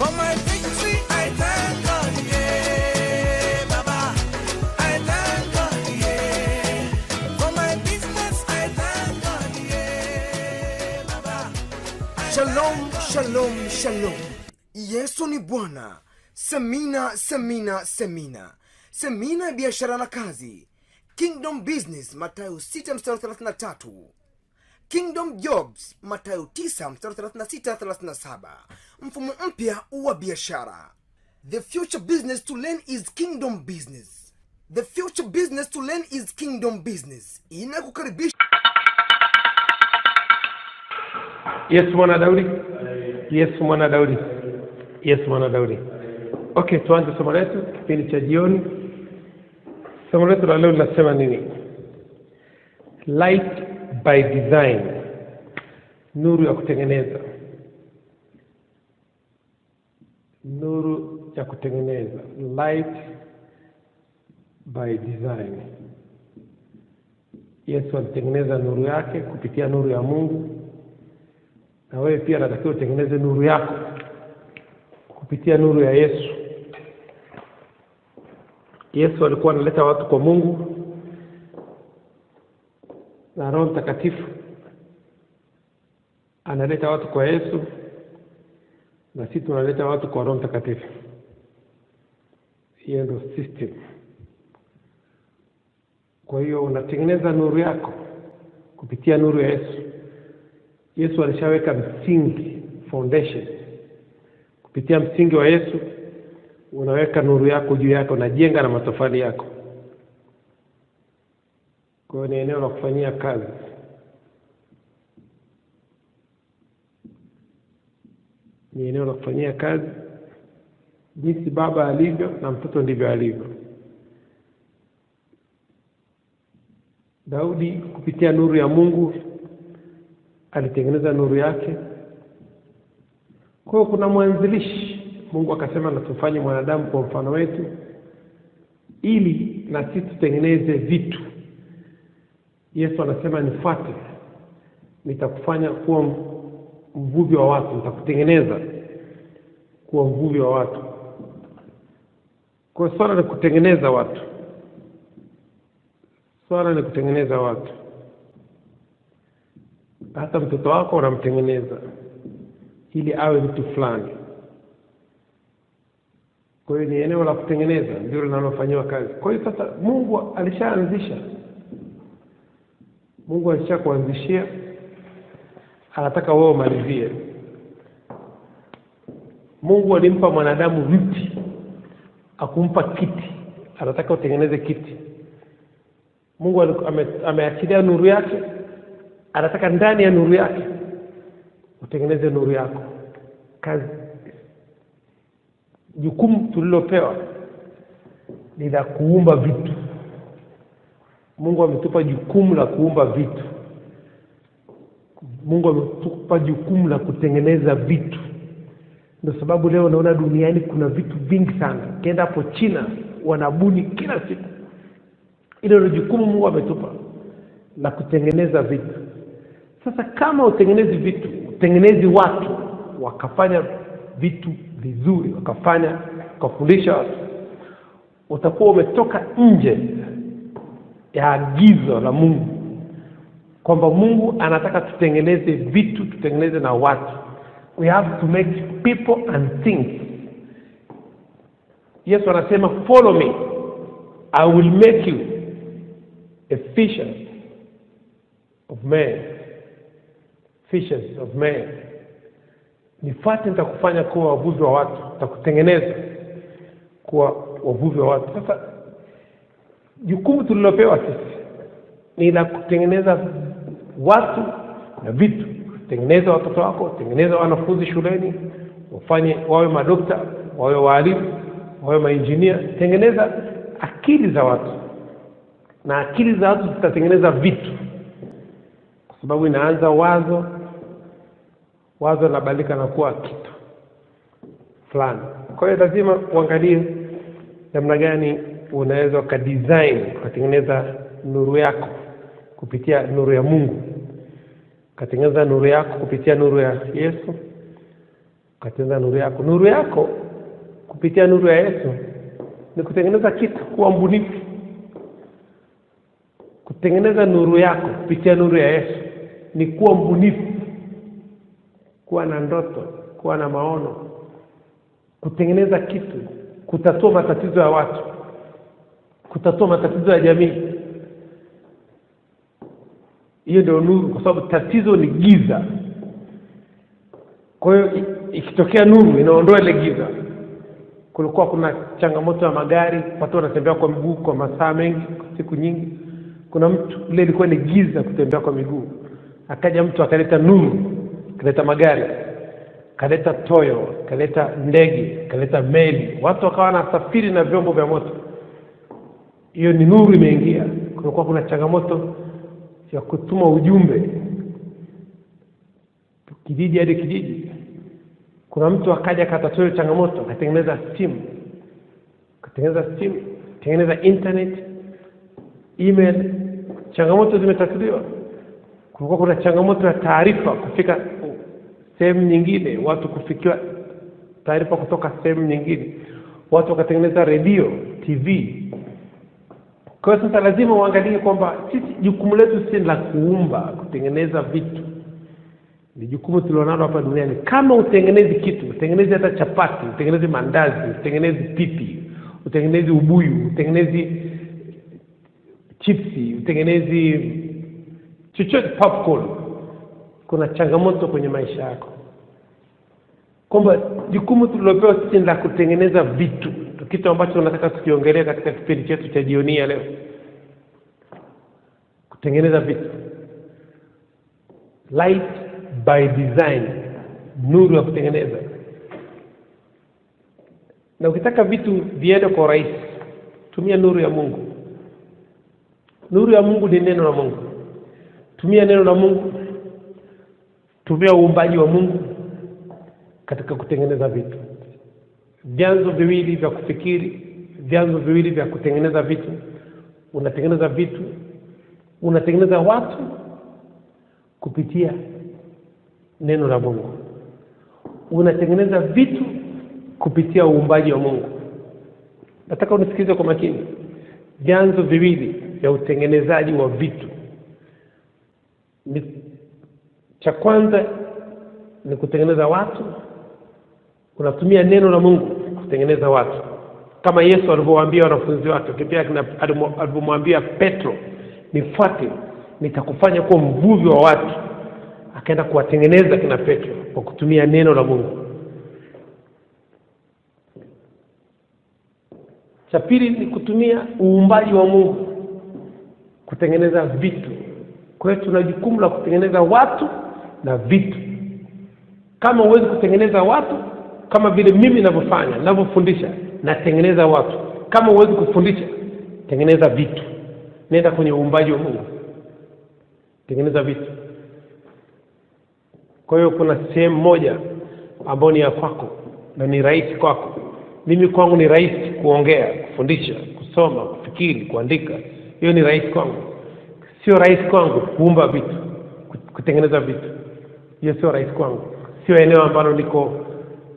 For my victory, I thank God, yeah, Baba. I thank God, yeah. For my business, I thank God, yeah, Baba. Shalom, shalom, shalom. Yesu ni Bwana. Semina, semina, semina. Semina ya biashara na kazi. Kingdom Business, Mathayo 6:33. Kingdom Jobs, Mathayo 9:36-37. Mfumo mpya wa biashara. The future business to learn is Kingdom Business. The future business to learn is Kingdom Business. Inakukaribisha. Yesu mwana Daudi. Yesu mwana Daudi. Yesu mwana Daudi. Okay, tuanze somo letu kipindi cha jioni. Somo letu la leo linasema nini? Light by design. Nuru ya kutengeneza. Nuru ya kutengeneza. Light by design. Yesu alitengeneza nuru yake kupitia nuru ya Mungu. Na wewe pia unatakiwa utengeneze nuru yako kupitia nuru ya Yesu. Yesu alikuwa analeta watu kwa Mungu na Roho Mtakatifu analeta watu kwa Yesu, na sisi tunaleta watu kwa Roho Mtakatifu. Hiyo ndio system. Kwa hiyo unatengeneza nuru yako kupitia nuru ya Yesu. Yesu alishaweka msingi, foundation. Kupitia msingi wa Yesu unaweka nuru yako juu yako, unajenga na matofali yako. Kwa hiyo ni eneo la kufanyia kazi. Ni eneo la kufanyia kazi. Jinsi baba alivyo na mtoto ndivyo alivyo. Daudi kupitia nuru ya Mungu alitengeneza nuru yake. Kwa hiyo kuna mwanzilishi. Mungu akasema na tufanye mwanadamu kwa mfano wetu ili na sisi tutengeneze vitu. Yesu anasema nifuate, nitakufanya kuwa mvuvi wa watu, nitakutengeneza kuwa mvuvi wa watu. Kwa swala ni kutengeneza watu. Swala ni kutengeneza watu. Hata mtoto wako unamtengeneza ili awe mtu fulani. Kwa hiyo ni eneo la kutengeneza, ndio linalofanywa kazi. Kwa hiyo sasa Mungu alishaanzisha. Mungu alishakuanzishia, anataka wewe umalizie. Mungu alimpa mwanadamu mti, akumpa kiti, anataka utengeneze kiti. Mungu ameachilia nuru yake, anataka ndani ya nuru yake utengeneze nuru yako. Kazi, jukumu tulilopewa ni la kuumba vitu. Mungu ametupa jukumu la kuumba vitu. Mungu ametupa jukumu la kutengeneza vitu. Ndio sababu leo naona duniani kuna vitu vingi sana. Ukienda hapo China wanabuni kila siku. Ile ndio jukumu Mungu ametupa la kutengeneza vitu. Sasa kama utengenezi vitu, utengenezi watu wakafanya vitu vizuri, wakafundisha watu, utakuwa umetoka nje ya agizo la Mungu kwamba Mungu anataka tutengeneze vitu, tutengeneze na watu. We have to make people and things. Yesu anasema follow me, I will make you a fisher of men. Fishers of men. Nifuate, nitakufanya kuwa wavuvi wa watu, nitakutengeneza kuwa wavuvi wa watu. Sasa jukumu tulilopewa sisi ni la kutengeneza watu na vitu. Tengeneza watoto wako, tengeneza wanafunzi shuleni, wafanye wawe madokta, wawe walimu, wawe mainjinia. Tengeneza akili za watu, na akili za watu zitatengeneza vitu, kwa sababu inaanza wazo linabadilika na kuwa kitu fulani. Kwa hiyo lazima uangalie namna gani unaweza kudesign, kutengeneza nuru yako kupitia nuru ya Mungu, kutengeneza nuru yako kupitia nuru ya Yesu, ukatengeneza nuru yako. Nuru yako kupitia nuru ya Yesu ni kutengeneza kitu, kuwa mbunifu. Kutengeneza nuru yako kupitia nuru ya Yesu ni kuwa mbunifu, kuwa na ndoto, kuwa na maono, kutengeneza kitu, kutatua matatizo ya watu, kutatua matatizo ya jamii. Hiyo ndio nuru, kwa sababu tatizo ni giza. Kwa hiyo ikitokea nuru inaondoa ile giza. Kulikuwa kuna changamoto ya magari, watu wanatembea kwa miguu kwa masaa mengi, siku nyingi. Kuna mtu ile ilikuwa ni giza kutembea kwa miguu, akaja mtu akaleta nuru, akaleta magari, akaleta toyo, akaleta ndege, akaleta meli, watu wakawa wanasafiri na vyombo vya moto. Hiyo ni nuru imeingia. Kulikuwa kuna changamoto ya kutuma ujumbe kijiji hadi kijiji. Kuna mtu akaja akatatua changamoto, akatengeneza simu, akatengeneza internet, email. Changamoto zimetatuliwa. Kulikuwa kuna changamoto ya taarifa kufika sehemu nyingine, watu kufikiwa taarifa kutoka sehemu nyingine. Watu wakatengeneza radio, TV. Kwa hiyo sasa lazima uangalie kwamba sisi jukumu letu si la kuumba, kutengeneza vitu. Ni jukumu tulionalo hapa duniani. Kama utengenezi kitu, utengenezi hata chapati, utengenezi mandazi, utengenezi pipi, utengenezi ubuyu, utengenezi chipsi, utengenezi chochote, popcorn, kuna changamoto kwenye maisha yako. Kwamba jukumu tulilopewa sisi ni la kutengeneza vitu. Kitu ambacho tunataka tukiongelea katika kipindi chetu cha jioni ya leo. Kutengeneza vitu. Light by design, nuru ya kutengeneza. Na ukitaka vitu viende kwa urahisi, tumia nuru ya Mungu. Nuru ya Mungu ni neno la Mungu. Tumia neno la Mungu, tumia uumbaji wa Mungu katika kutengeneza vitu. Vyanzo viwili vya kufikiri, vyanzo viwili vya kutengeneza vitu. Unatengeneza vitu, unatengeneza watu kupitia neno la Mungu. Unatengeneza vitu kupitia uumbaji wa Mungu. Nataka unisikilize kwa makini. Vyanzo viwili vya utengenezaji wa vitu. Cha kwanza ni kutengeneza watu. Unatumia neno la Mungu kutengeneza watu. Kama Yesu alivyowaambia wanafunzi wake, pia alipomwambia Petro, nifuate, nitakufanya kuwa mvuvi wa watu. Akaenda kuwatengeneza kina Petro kwa kutumia neno la Mungu. Cha pili ni kutumia uumbaji wa Mungu kutengeneza vitu. Kwa hiyo tuna jukumu la kutengeneza watu na vitu. Kama huwezi kutengeneza watu, kama vile mimi ninavyofanya, ninavyofundisha, natengeneza watu. Kama huwezi kufundisha, tengeneza vitu. Nenda kwenye uumbaji wa Mungu, tengeneza vitu. Kwa hiyo kuna sehemu moja ambayo ni ya kwako na ni rahisi kwako. Mimi kwangu ni rahisi kuongea, kufundisha, kusoma, kufikiri, kuandika. Hiyo ni rahisi kwangu. Sio rahisi kwangu kuumba vitu, kutengeneza vitu. Hiyo sio rahisi kwangu. Sio eneo ambalo niko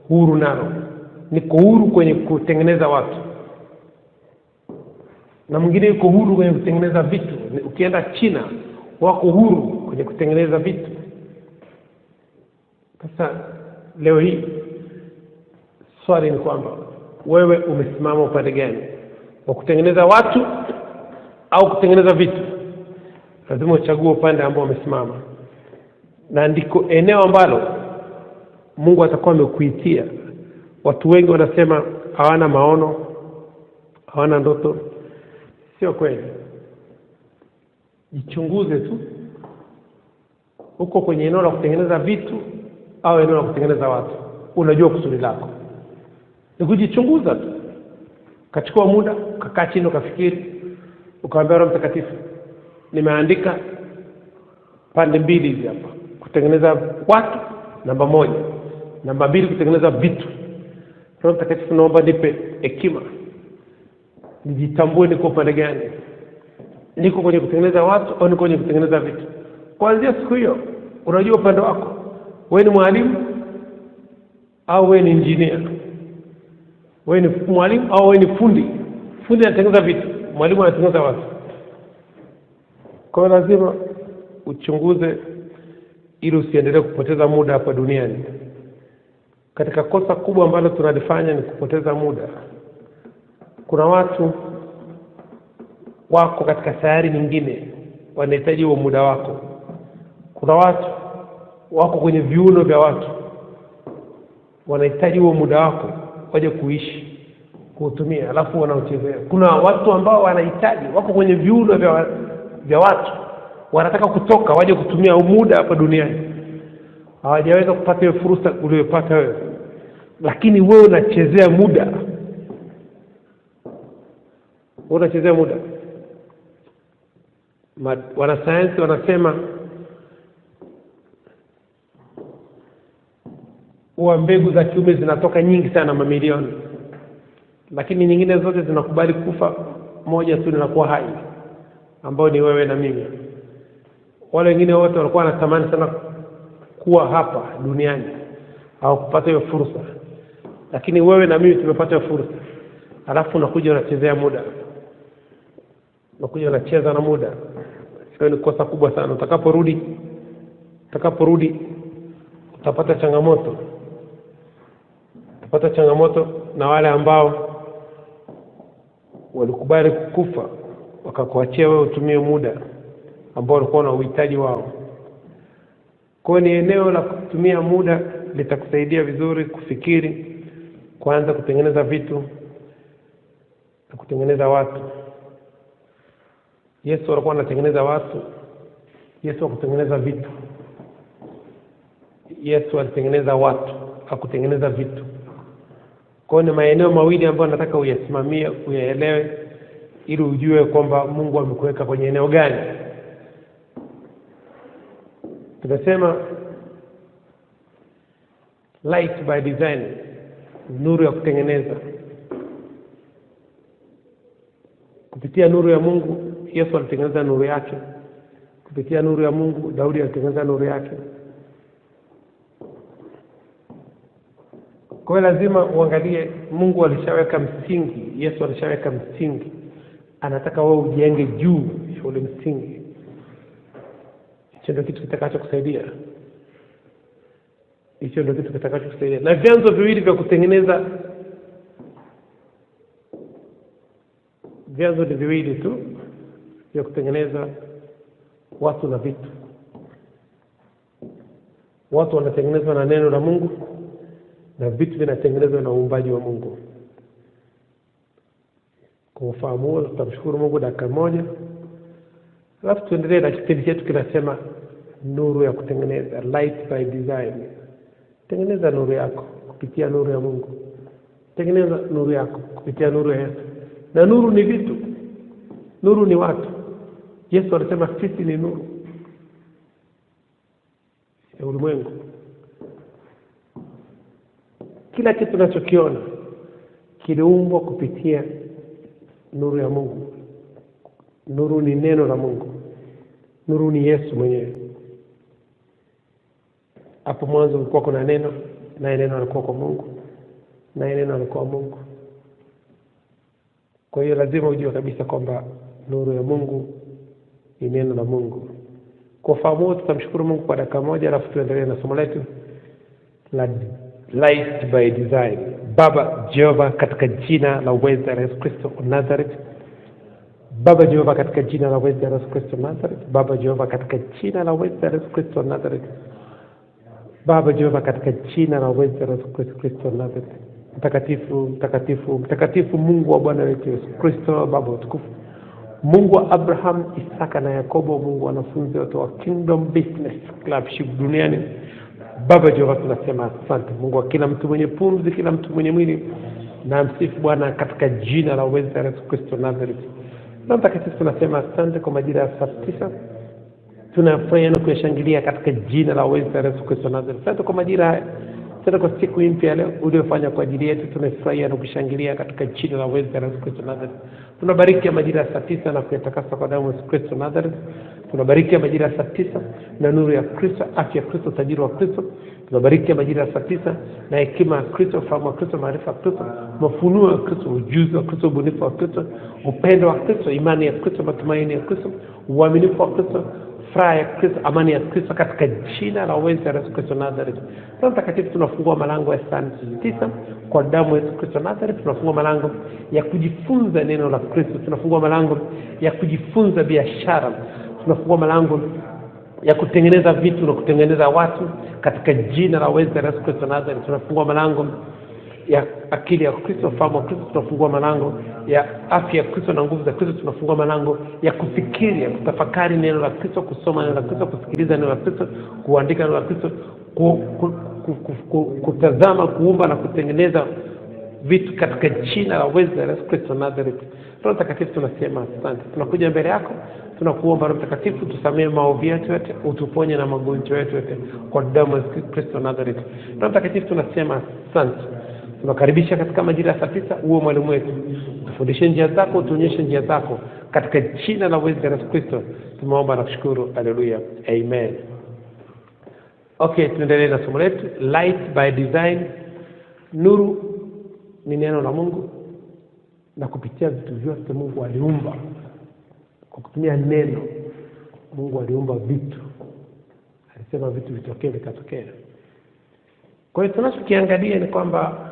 huru nalo. Niko huru kwenye kutengeneza watu. Na mwingine yuko huru kwenye kutengeneza vitu. Ukienda China, wako huru kwenye kutengeneza vitu. Sasa leo hii swali ni kwamba wewe umesimama upande gani? Wa kutengeneza watu au kutengeneza vitu? Lazima uchague upande ambao umesimama. Na ndiko eneo ambalo Mungu atakuwa amekuitia. Watu wengi wanasema hawana maono, hawana ndoto. Sio kweli. Jichunguze tu. Uko kwenye eneo la kutengeneza vitu au eneo la kutengeneza watu? Unajua kusudi lako. Ni kujichunguza tu. Kachukua muda, ukakaa chini ukafikiri, ukamwambia Roho Mtakatifu, nimeandika pande mbili hizi hapa. Kutengeneza watu namba 1, namba 2 kutengeneza vitu. Roho Mtakatifu, naomba nipe hekima. Nijitambue niko pande gani. Niko kwenye kutengeneza watu au niko kwenye kutengeneza vitu? Kuanzia siku hiyo unajua upande wako. Wewe ni mwalimu, au wewe ni engineer, wewe ni mwalimu au wewe ni fundi. Fundi anatengeneza vitu, mwalimu anatengeneza watu. Kwa hiyo lazima uchunguze ili usiendelee kupoteza muda hapa duniani. Katika kosa kubwa ambalo tunalifanya ni kupoteza muda. Kuna watu wako katika sayari nyingine wanahitaji huo muda wako. Kuna watu wako kwenye viuno vya watu wanahitaji huo muda wako waje kuishi, kuutumia, alafu wanaochezea. Kuna watu ambao wanahitaji wako kwenye viuno vya watu wanataka kutoka waje kutumia muda hapa duniani. Hawajaweza kupata hiyo fursa uliyopata wewe, lakini wewe unachezea muda. Unachezea muda. Wanasayansi wanasema huwa mbegu za kiume zinatoka nyingi sana, mamilioni, lakini nyingine zote zinakubali kufa, moja tu inakuwa hai, ambao ni wewe na mimi. Wale wengine wote walikuwa wanatamani sana kuwa hapa duniani au kupata hiyo fursa, lakini wewe na mimi tumepata hiyo fursa. Alafu unakuja unachezea muda, unakuja unacheza na muda. Hiyo ni kosa kubwa sana. Utakaporudi utapata changamoto. Utapata changamoto na wale ambao walikubali kukufa wakakuachia wewe utumie muda ambao walikuwa na uhitaji wao. Kwa ni eneo la kutumia muda litakusaidia vizuri kufikiri, kuanza kutengeneza vitu na kutengeneza watu. Yesu alikuwa anatengeneza watu, Yesu hakutengeneza vitu. Yesu alitengeneza watu, hakutengeneza vitu. Kwa ni maeneo mawili ambayo nataka uyasimamie, uyaelewe ili ujue kwamba Mungu amekuweka kwenye eneo gani. Tunasema light by design, nuru ya kutengeneza. Kupitia nuru ya Mungu Yesu alitengeneza nuru yake. Kupitia nuru ya Mungu Daudi alitengeneza nuru yake. Kwa hiyo lazima uangalie, Mungu alishaweka msingi, Yesu alishaweka msingi. Anataka wewe ujenge juu ya ule msingi. Hicho ndio kitu kitakachokusaidia. Hicho ndio kitu kitakachokusaidia. Na vyanzo viwili vya kutengeneza, vyanzo ni viwili tu vya kutengeneza watu na vitu. Watu wanatengenezwa na neno la Mungu na vitu vinatengenezwa na uumbaji wa Mungu. Kwa ufahamu huo tutamshukuru Mungu dakika moja. Alafu tuendelee na kipindi chetu kinasema nuru ya kutengeneza, light by design. Tengeneza nuru yako kupitia nuru ya Mungu. Tengeneza nuru yako kupitia nuru ya Yesu. Na nuru ni vitu. Nuru ni watu. Yesu alisema sisi ni nuru ya ulimwengu. Kila kitu tunachokiona kiliumbwa kupitia nuru ya Mungu. Nuru ni neno la Mungu. Nuru ni Yesu mwenyewe. Hapo mwanzo kulikuwa kuna neno, na neno alikuwa kwa Mungu, na neno alikuwa Mungu. Kwa hiyo lazima ujue kabisa kwamba nuru ya Mungu ni neno la Mungu. Kwa fahamu tutamshukuru Mungu kwa dakika moja, alafu tuendelee na somo letu la light by design. Baba Jehova, katika jina la uweza la Yesu Kristo wa Nazareth. Baba Jehova, katika jina la uweza la Yesu Kristo wa Nazareth. Baba Jehova, katika jina la uweza la Yesu Kristo wa Nazareth. Baba Jehova, katika jina la uweza la Yesu Kristo wa Nazareth. Mtakatifu, mtakatifu, mtakatifu, Mungu wa Bwana wetu Yesu Kristo, Baba utukufu, Mungu wa Abraham, Isaka na Yakobo, Mungu wa wanafunzi wote wa Kingdom Business Clubship duniani. Baba Jehova, tunasema asante. Mungu wa kila mtu mwenye pumzi, kila mtu mwenye mwili, na msifu Bwana katika jina la uweza la Yesu Kristo Nazareth. Na mtakatifu, tunasema asante kwa majira ya saa 9. Tunafurahi na kuyashangilia katika jina la uweza la Yesu Kristo Nazareth. Asante kwa majira Tena kwa siku hii mpya leo uliofanya kwa ajili yetu, tunafurahia na kushangilia katika jina la uweza la Yesu Kristo Nazareth. Tunabariki majira ya saa 9 na kuyatakasa kwa damu ya Yesu Kristo Nazareth. Tunabariki majira ya saa 9 na nuru ya Kristo, afya ya Kristo, tajiri wa Kristo. Tunabariki majira ya saa 9 na hekima ya Kristo, fahamu ya Kristo, maarifa ya Kristo, mafunuo ya Kristo, ujuzi wa Kristo, ubunifu wa Kristo, upendo wa Kristo, imani ya Kristo, matumaini ya Kristo, uaminifu wa Kristo, furaha ya Kristo, amani ya Kristo, katika jina la uweza la Yesu Kristo Nazareth. Roho Mtakatifu, tunafungua malango ya saa 9 kwa damu ya Yesu Kristo Nazareth. Tunafungua malango ya kujifunza neno la Kristo. Tunafungua malango ya kujifunza biashara. Tunafungua malango ya kutengeneza vitu na kutengeneza watu katika jina la uweza la Yesu Kristo Nazareth. Tunafungua malango ya akili ya Kristo, fahamu ya Kristo. Tunafungua malango ya afya ya Kristo na nguvu za Kristo. Tunafungua malango ya kufikiri, ya kutafakari neno la Kristo, kusoma neno la Kristo, kusikiliza neno la Kristo, kuandika neno la Kristo, kutazama, kuumba na kutengeneza vitu katika jina la uweza la Yesu Kristo Nazareth. Roho Mtakatifu, tunasema asante. Tunakuja mbele yako, tunakuomba Roho Mtakatifu, tusamee maovu yetu yote, utuponye na magonjwa yetu yote kwa damu ya Yesu Kristo Nazareth. Roho Mtakatifu, tunasema asante. Tunakaribisha katika majira ya saa 9 uwe mwalimu wetu. Tufundishe njia zako, tuonyeshe njia zako katika jina la uweza la Yesu Kristo. Tumeomba na kushukuru. Haleluya. Amen. Okay, tuendelee na somo letu, light by design. Nuru ni neno la Mungu, na kupitia vitu vyote Mungu aliumba. Kwa kutumia neno Mungu aliumba vitu. Alisema vitu vitokee, vikatokea. Kwa hiyo tunachokiangalia ni kwamba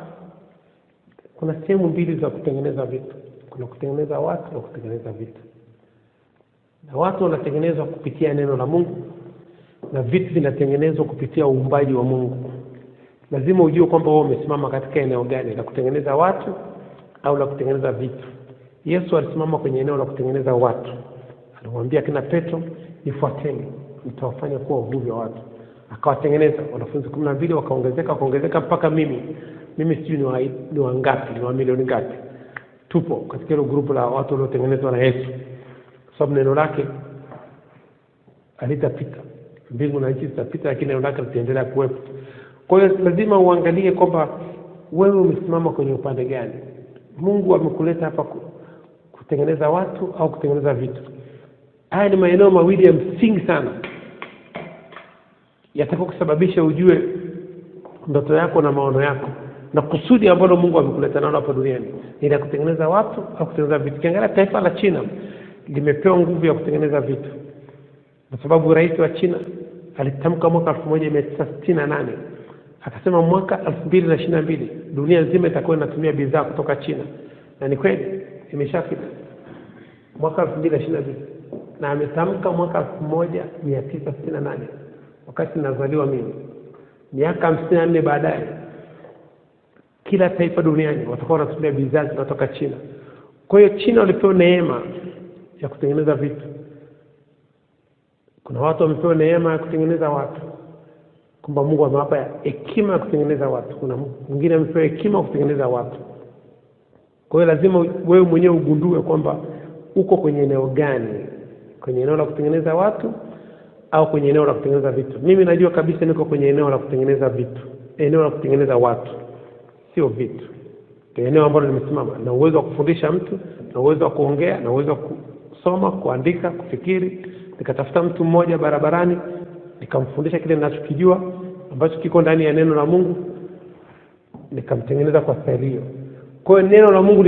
kuna sehemu mbili za kutengeneza vitu. Kuna kutengeneza watu na kutengeneza vitu. Na watu wanatengenezwa kupitia neno la Mungu, na vitu vinatengenezwa kupitia uumbaji wa Mungu. Lazima ujue kwamba wewe umesimama katika eneo gani, la kutengeneza watu au la kutengeneza vitu. Yesu alisimama kwenye eneo la kutengeneza watu. Alimwambia kina Petro, nifuateni, nitawafanya kuwa wavuvi wa watu. Akawatengeneza wanafunzi 12, wakaongezeka mpaka mimi sijui ni wangapi, ni wa milioni ngapi. Tupo katika ile grupu la watu waliotengenezwa na Yesu. Sababu neno lake alitapita, mbingu na nchi zitapita, lakini neno lake litaendelea kuwepo. Kwa hiyo lazima uangalie kwamba wewe umesimama kwenye upande gani. Mungu amekuleta hapa kutengeneza watu au kutengeneza vitu. Haya ni maeneo mawili ya msingi sana, yatakao kusababisha ujue ndoto yako na maono yako na kusudi ambalo Mungu amekuleta nalo hapa duniani. Ni la kutengeneza watu au kutengeneza vitu. Kiangalia taifa la China limepewa nguvu ya kutengeneza vitu, kwa sababu rais wa China alitamka mwaka 1968 akasema mwaka 2022 dunia nzima itakuwa inatumia bidhaa kutoka China. Na ni kweli imeshafika mwaka 2022, na ametamka mwaka 1968 wakati nazaliwa mimi. Miaka 54 baadaye kila taifa duniani watakuwa wanatumia bidhaa kutoka China. Kwa hiyo China walipewa neema ya kutengeneza vitu. Kuna watu wamepewa neema ya kutengeneza watu, kwamba Mungu amewapa hekima ya kutengeneza watu. Kuna mwingine amepewa hekima ya kutengeneza watu. Kwa hiyo lazima wewe mwenyewe ugundue kwamba uko kwenye eneo gani, kwenye eneo la kutengeneza watu au kwenye eneo la kutengeneza vitu. Mimi najua kabisa niko kwenye eneo la kutengeneza vitu, eneo la kutengeneza watu, sio vitu. Ndio eneo ambalo nimesimama, na uwezo wa kufundisha mtu, na uwezo wa kuongea, na uwezo wa kusoma, kuandika, kufikiri. Nikatafuta mtu mmoja barabarani, nikamfundisha kile ninachokijua ambacho kiko ndani ya neno la Mungu, nikamtengeneza kwa staili hiyo. Kwa hiyo neno la Mungu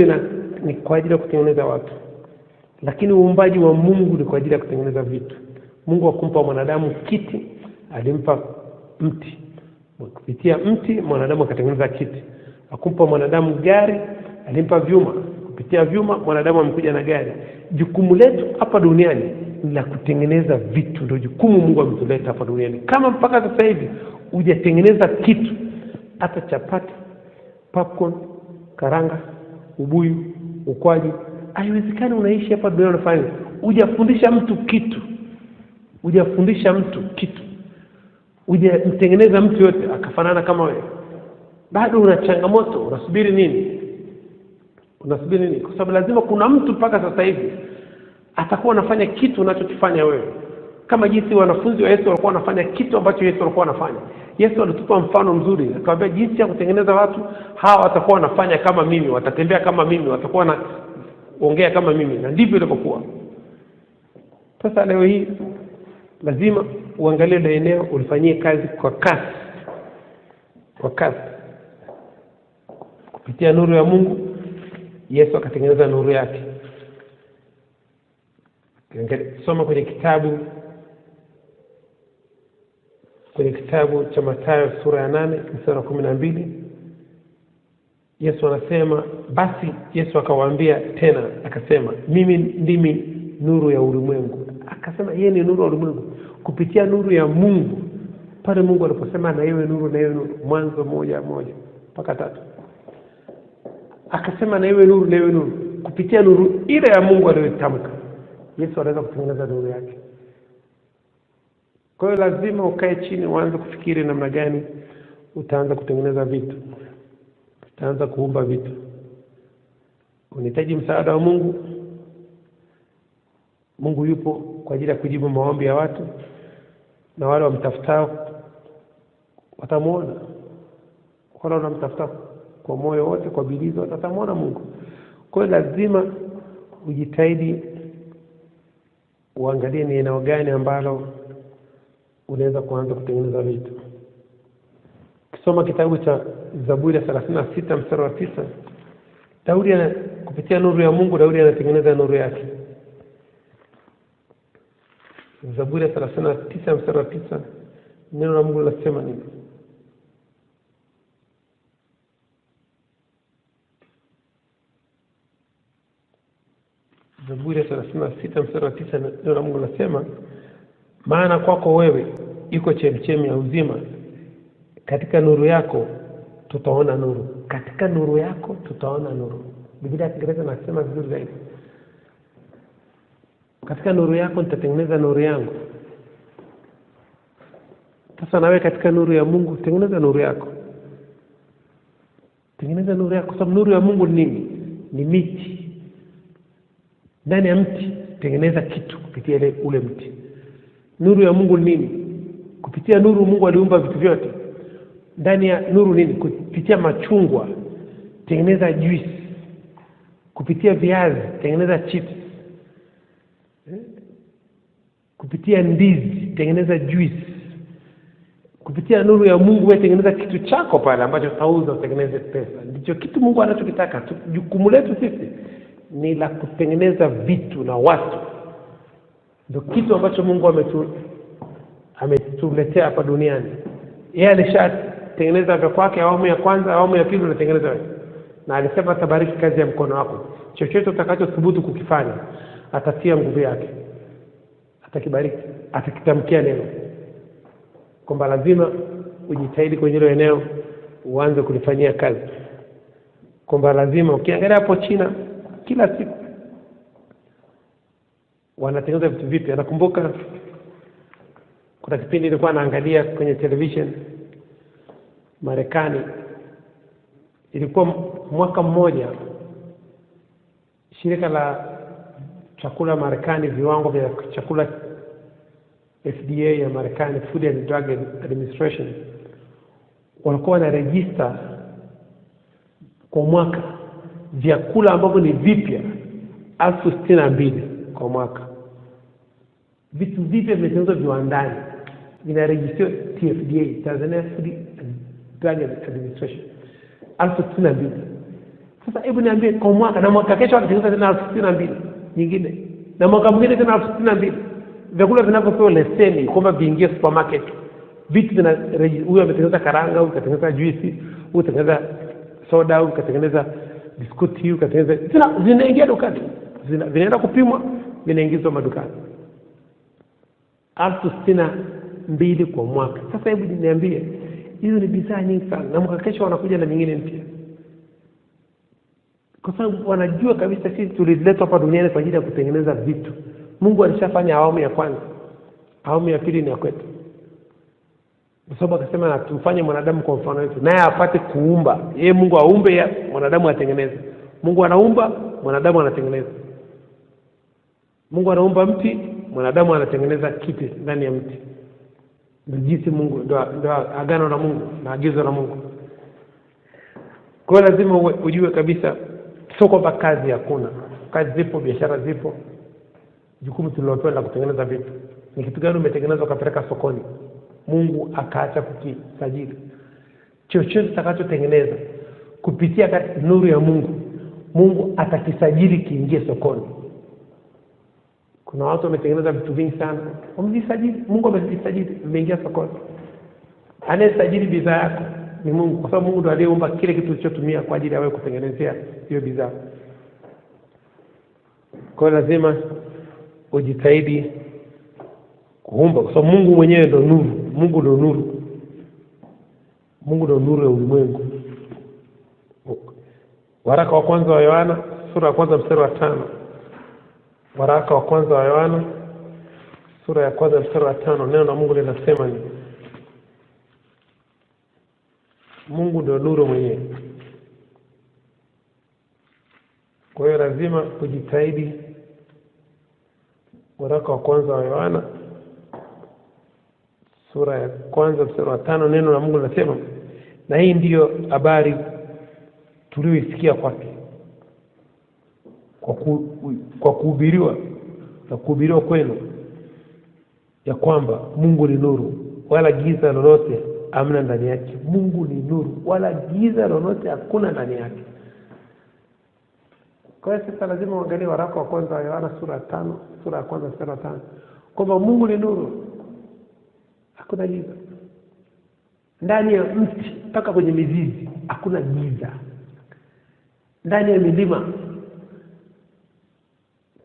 ni kwa ajili ya kutengeneza watu, lakini uumbaji wa Mungu ni kwa ajili ya kutengeneza vitu. Mungu akumpa mwanadamu kiti, alimpa mti. Kupitia mti mwanadamu akatengeneza kiti. Akumpa mwanadamu gari, alimpa vyuma. Kupitia vyuma mwanadamu amekuja na gari. Jukumu letu hapa duniani ni la kutengeneza vitu. Ndio jukumu Mungu ametuleta hapa duniani. Kama mpaka sasa hivi hujatengeneza kitu, hata chapati, popcorn, karanga, ubuyu, ukwaju, haiwezekani unaishi hapa duniani unafanya. Hujafundisha mtu kitu. Hujafundisha mtu kitu. Hujamtengeneza mtu yote akafanana kama wewe. Bado una changamoto, unasubiri nini? Unasubiri nini? Kwa sababu lazima kuna mtu mpaka sasa hivi atakuwa anafanya kitu unachokifanya wewe. kama jinsi wanafunzi wa Yesu walikuwa wanafanya kitu ambacho Yesu alikuwa anafanya. Yesu alitupa mfano mzuri, akamwambia jinsi ya kutengeneza watu hawa watakuwa wanafanya kama mimi, watatembea kama mimi, watakuwa na ongea kama mimi, na ndivyo ilivyokuwa. Sasa leo hii lazima uangalie ile eneo ulifanyie kazi kwa kasi. Kwa kasi. Kupitia nuru ya Mungu, Yesu akatengeneza nuru yake. Soma kwenye kitabu cha Mathayo sura ya 8 mstari wa 12. Yesu anasema, basi Yesu akawaambia tena akasema, mimi ndimi nuru ya ulimwengu. Akasema yeye ni nuru ya ulimwengu. Kupitia nuru ya Mungu, pale Mungu aliposema na iwe nuru, na iwe nuru, Mwanzo 1:1 mpaka 3. Akasema na iwe nuru, na iwe nuru. Kupitia nuru ile ya Mungu aliyotamka, Yesu anaweza kutengeneza nuru yake. Kwa hiyo lazima ukae chini uanze kufikiri namna gani utaanza kutengeneza vitu. Utaanza kuumba vitu. Unahitaji msaada wa Mungu. Mungu yupo kwa ajili ya kujibu maombi ya watu, na wale wamtafutao watamuona. Wale wanamtafuta kwa moyo wote, kwa bidii zote, watamuona Mungu. Kwa hiyo lazima ujitahidi uangalie ni eneo gani ambalo unaweza kuanza kutengeneza vitu. Kisoma kitabu cha Zaburi 36 mstari wa 9. Daudi kupitia nuru ya Mungu, Daudi anatengeneza nuru yake. Zaburi 39 mstari wa 9, neno la Mungu linasema nini? Zaburi 36 mstari wa 9, neno la Mungu linasema, maana kwako wewe iko chemchemi ya uzima, katika nuru yako tutaona nuru. Katika nuru yako tutaona nuru. Biblia ya Kiingereza inasema vizuri zaidi. Katika nuru yako nitatengeneza nuru yangu. Sasa nawe katika nuru ya Mungu tengeneza nuru yako. Tengeneza nuru yako, sababu nuru ya Mungu ni nini? Ni miti. Ndani ya mti tengeneza kitu kupitia ule mti. Nuru ya Mungu ni nini? Kupitia nuru Mungu aliumba vitu vyote. Ndani ya nuru nini? Kupitia machungwa tengeneza juice. Kupitia viazi tengeneza chips. Kupitia ndizi tengeneza juice. Kupitia nuru ya Mungu wewe tengeneza kitu chako pale ambacho utauza utengeneze pesa. Ndicho kitu Mungu anachokitaka. Jukumu letu sisi ni la kutengeneza vitu na watu. Ndio kitu ambacho Mungu ametuletea hapa duniani. Yeye alishatengeneza vya kwake awamu ya kwanza, awamu ya pili unatengeneza wewe. Na alisema atabariki kazi ya mkono wako. Chochote utakachothubutu kukifanya, atatia nguvu yake. Atakibariki, atakitamkia neno. Kwamba lazima ujitahidi kwenye hilo eneo uanze kulifanyia kazi. Kwamba lazima ukiangalia hapo China kila siku wanatengeneza vitu vipya. Nakumbuka kuna kipindi nilikuwa naangalia kwenye television Marekani, ilikuwa mwaka mmoja shirika la chakula Marekani, viwango vya chakula FDA ya Marekani, Food and Drug Administration, walikuwa wanaregister kwa mwaka vyakula ambavyo ni vipya 62,000 kwa mwaka. Vitu vipya vimetengenezwa viwandani vinaregistriwa TFDA, Tanzania Food and Drug Administration, 62,000. Sasa hebu niambie, kwa mwaka na mwaka kesho watatengeneza tena 62,000 nyingine, na mwaka mwingine tena 62,000. Vyakula vinavyopewa leseni kwamba viingie supermarket, vitu huyo ametengeneza karanga, huyo katengeneza juice, huyo katengeneza soda, huyo katengeneza biskuti, huyo katengeneza, zinaingia dukani, vinaenda kupimwa, vinaingizwa madukani. 62,000 kwa mwaka. Sasa hebu niambie, hizo ni bidhaa nyingi sana, na mwaka kesho wanakuja na nyingine mpya. Kwa sababu wanajua kabisa sisi tuliletwa hapa duniani kwa ajili ya kutengeneza vitu. Mungu alishafanya awamu ya kwanza. Awamu ya pili ni ya kwetu. Kwa sababu akasema na tumfanye mwanadamu kwa mfano wetu, naye apate kuumba. Yeye Mungu aumbe, mwanadamu atengeneze. Mungu anaumba, mwanadamu anatengeneza. Mungu anaumba mti, mwanadamu anatengeneza kiti ndani ya mti. Ndio jinsi Mungu, ndio agano la Mungu na agizo la Mungu. Kwa lazima ujue kabisa, sio kwamba kazi hakuna. Kazi zipo, biashara zipo. Jukumu tulilopewa la kutengeneza vitu. Ni kitu gani umetengeneza ukapeleka sokoni? Mungu akaacha kukisajili. Chochote utakachotengeneza kupitia nuru ya Mungu, Mungu atakisajili kiingie sokoni. Kuna watu wametengeneza vitu vingi sana, wamejisajili, Mungu amesajili, vimeingia sokoni. Anayesajili bidhaa yako ni Mungu, kwa sababu Mungu ndiye aliyeumba kile kitu ulichotumia kwa ajili ya wewe kutengenezea hiyo bidhaa. Kwa lazima ujitahidi kuumba, kwa sababu Mungu mwenyewe ndio nuru. Mungu ndio nuru. Mungu ndio nuru ya ulimwengu. Waraka wa kwanza wa Yohana sura ya kwanza mstari wa 5. Waraka wa kwanza wa Yohana sura ya kwanza mstari wa 5, neno la Mungu linasema ni Mungu ndio nuru mwenyewe. Kwa hiyo lazima ujitahidi. Waraka wa kwanza wa Yohana sura ya kwanza mstari wa 5, neno la Mungu linasema, na hii ndiyo habari tuliyoisikia kwake, kwa kuhubiriwa na kuhubiriwa kwenu, ya kwamba Mungu ni nuru, wala giza lolote hamna ndani yake. Mungu ni nuru, wala giza lolote hakuna ndani yake. Kwa hiyo sasa lazima uangalie waraka wa kwanza wa Yohana sura ya 5, sura ya kwanza mstari wa 5, kwamba Mungu ni nuru, hakuna giza. Ndani ya mti mpaka kwenye mizizi hakuna giza. Ndani ya milima,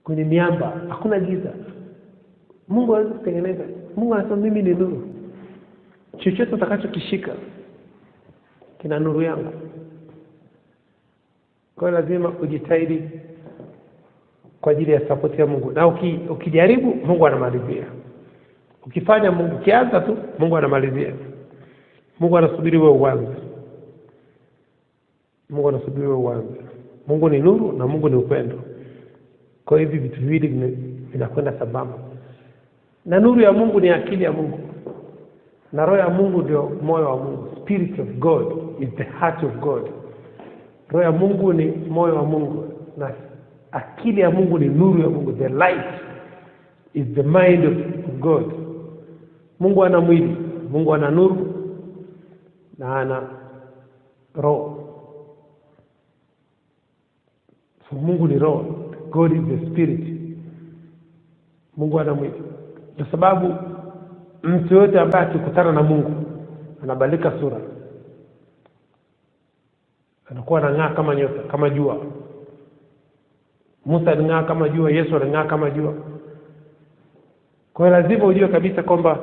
kwenye miamba hakuna giza. Mungu anaweza kutengeneza. Mungu anasema mimi ni nuru. Chochote utakachokishika kina nuru yangu. Kwa hiyo lazima ujitahidi kwa ajili ya support ya Mungu. Na ukijaribu, Mungu anamalizia. Ukifanya, Mungu kianza tu, Mungu anamalizia. Mungu anasubiri wewe uanze. Mungu anasubiri wewe uanze. Mungu ni nuru na Mungu ni upendo. Kwa hiyo hivi vitu viwili vinakwenda sambamba. Na nuru ya Mungu ni akili ya Mungu. Na roho ya Mungu ndio moyo wa Mungu. Spirit of God is the heart of God. Roho ya Mungu ni moyo wa Mungu, na akili ya Mungu ni nuru ya Mungu. The light is the mind of God. Mungu ana mwili, Mungu ana nuru na ana roho. So Mungu ni roho, God is the spirit. Mungu ana mwili. Kwa sababu mtu yote ambaye akikutana na Mungu anabadilika sura. Anakuwa anang'aa kama nyota, kama jua. Musa aling'aa kama jua, Yesu aling'aa kama jua. Kwa hiyo lazima ujue kabisa kwamba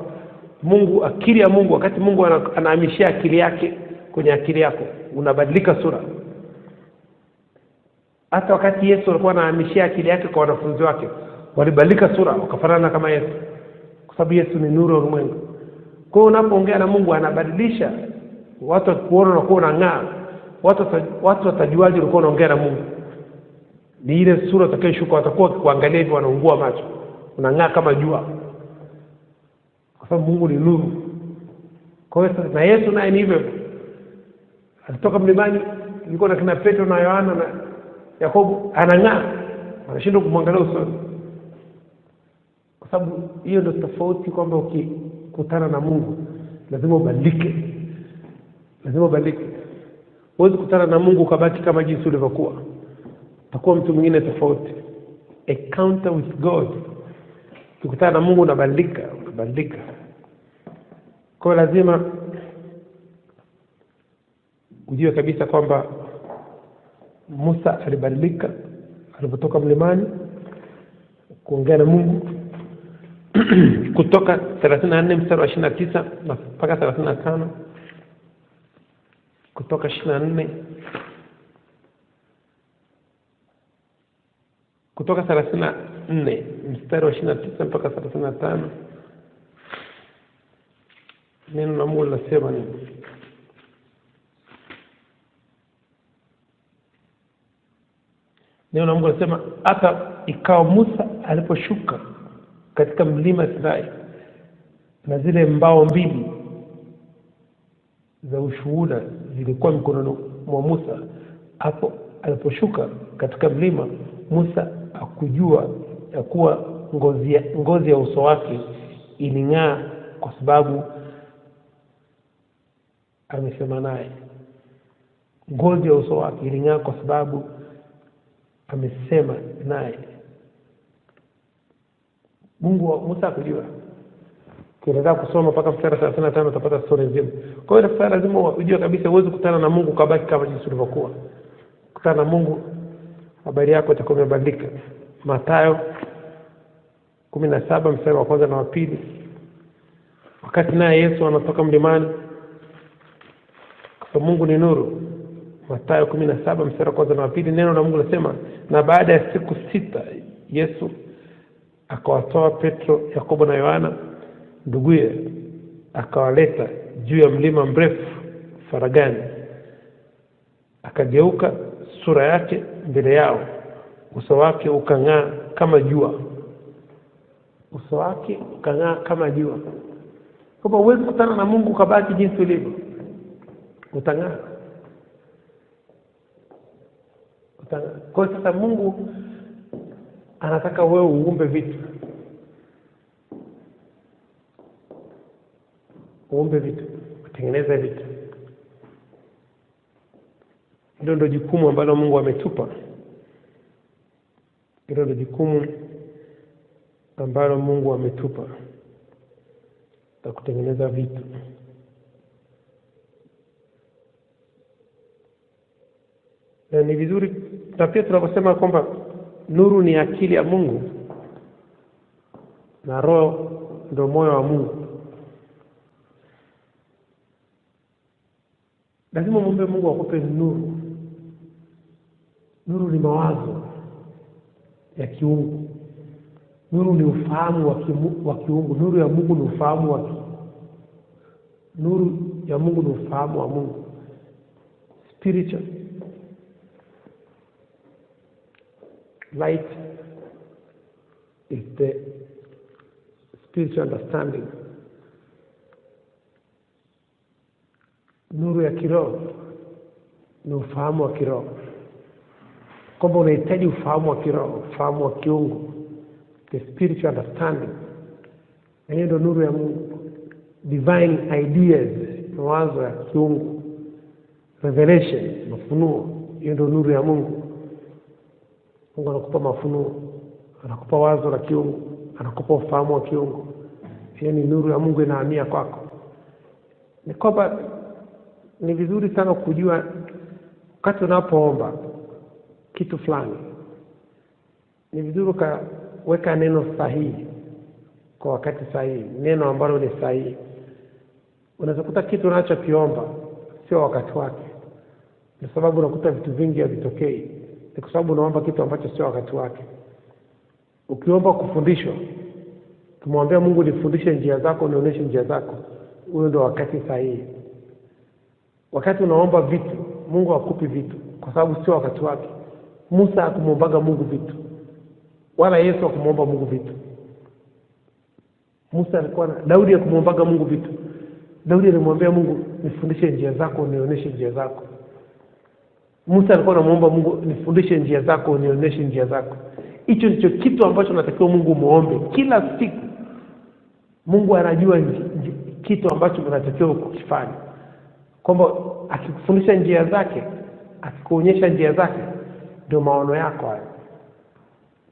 Mungu, akili ya Mungu, wakati Mungu anahamishia akili yake kwenye akili yako, unabadilika sura. Hata wakati Yesu alikuwa anahamishia akili yake kwa wanafunzi wake, walibadilika sura, wakafanana kama Yesu. Kwa sababu Yesu ni nuru ya ulimwengu. Kwa hiyo unapoongea na Mungu anabadilisha, watu kuona na kuona ng'aa. Watu watajuaje ulikuwa unaongea na Mungu? Ni ile sura utakayoshuka, watakuwa kuangalia hivi wanaungua macho. Unang'aa kama jua. Kwa sababu Mungu ni nuru. Kwa hiyo na Yesu naye ni hivyo. Alitoka mlimani, yuko na kina Petro na Yohana na Yakobo, anang'aa. Anashindwa kumwangalia usoni. Kwa sababu hiyo ndio tofauti, kwamba ukikutana na Mungu lazima ubadilike. Lazima ubadilike. Huwezi kukutana na Mungu ukabaki kama jinsi ulivyokuwa. Utakuwa mtu mwingine tofauti. Encounter with God. Ukikutana na Mungu unabadilika, unabadilika. Kwa lazima ujue kabisa kwamba Musa alibadilika alipotoka mlimani kuongea na Mungu. Kutoka 34 mstari wa 29 mpaka 35. Kutoka 24, kutoka 34 mstari wa 29 mpaka 35. Neno la Mungu linasema nini? Neno la Mungu linasema, hata ikawa Musa aliposhuka katika mlima Sinai, na zile mbao mbili za ushuhuda zilikuwa mikononi mwa Musa. Hapo aliposhuka katika mlima, Musa akujua ya kuwa ngozi ya uso wake iling'aa kwa sababu amesema naye. Ngozi ya uso wake iling'aa kwa sababu amesema naye. Musa akujua. Ukiendelea kusoma mpaka mstari 35 utapata story nzima. Kwa hiyo sasa lazima ujue kabisa huwezi kukutana na Mungu kabaki kama jinsi ulivyokuwa. Kukutana na Mungu, habari yako itakuwa imebadilika. Mathayo 17 mstari wa kwanza na wa pili. Wakati naye Yesu anatoka mlimani, kwa Mungu ni nuru. Mathayo 17 mstari wa kwanza na wa pili, neno la Mungu linasema, na baada ya siku 6 Yesu akawatoa Petro, Yakobo na Yohana nduguye, akawaleta juu ya mlima mrefu faragani. Akageuka sura yake mbele yao, uso wake ukang'aa kama jua. Uso wake ukang'aa kama jua. Kwa huwezi kukutana na Mungu kabaki jinsi ulivyo. Utang'aa. Kwa sasa Mungu anataka wewe uumbe vitu. Uumbe vitu, kutengeneza vitu. Hilo ndio jukumu ambalo Mungu ametupa. Hilo ndio jukumu ambalo Mungu ametupa, la kutengeneza vitu. Na ni vizuri, na pia tunaposema kwamba nuru ni akili ya Mungu na roho ndio moyo wa Mungu, lazima muombe Mungu akupe nuru. Nuru ni mawazo ya kiungu. Nuru ni ufahamu wa kiungu. Nuru ya Mungu ni ufahamu wa nuru ya Mungu ni ufahamu wa Mungu. Spiritual light is the spiritual understanding. Nuru ya kiroho ni ufahamu wa kiroho. Kwamba unahitaji ufahamu wa kiroho, ufahamu wa kiungu, the spiritual understanding. Na hiyo ndio nuru ya Mungu. Divine ideas, mawazo ya kiungu, revelation, mafunuo. Hiyo ndio nuru ya Mungu. Mungu anakupa mafunuo, anakupa wazo la kiungu, anakupa ufahamu wa kiungu. Hiyo ni nuru ya Mungu inahamia kwako. Ni kwamba ni vizuri sana kujua wakati unapoomba kitu fulani, ni vizuri ukaweka neno sahihi kwa wakati sahihi, neno ambalo ni sahihi. Unaweza kukuta kitu unachokiomba sio wakati wake, kwa sababu unakuta vitu vingi havitokei, ni kwa sababu unaomba kitu ambacho sio wakati wake. Ukiomba kufundishwa, kumwambia Mungu nifundishe njia zako, nionyeshe njia zako, huo ndio wakati sahihi. Wakati unaomba vitu, Mungu hakupi vitu kwa sababu sio wakati wake. Musa hakumwombaga Mungu vitu, wala Yesu hakumwomba Mungu vitu. Daudi hakumwombaga Mungu vitu. Daudi alimwambia Mungu nifundishe njia zako, nionyeshe njia zako. Musa alikuwa anamuomba Mungu nifundishe njia zako, nionyeshe njia zako. Hicho ndicho kitu ambacho natakiwa Mungu muombe kila siku. Mungu anajua kitu ambacho unatakiwa kukifanya. Kwamba akikufundisha njia zake, akikuonyesha njia zake, ndio maono yako hayo.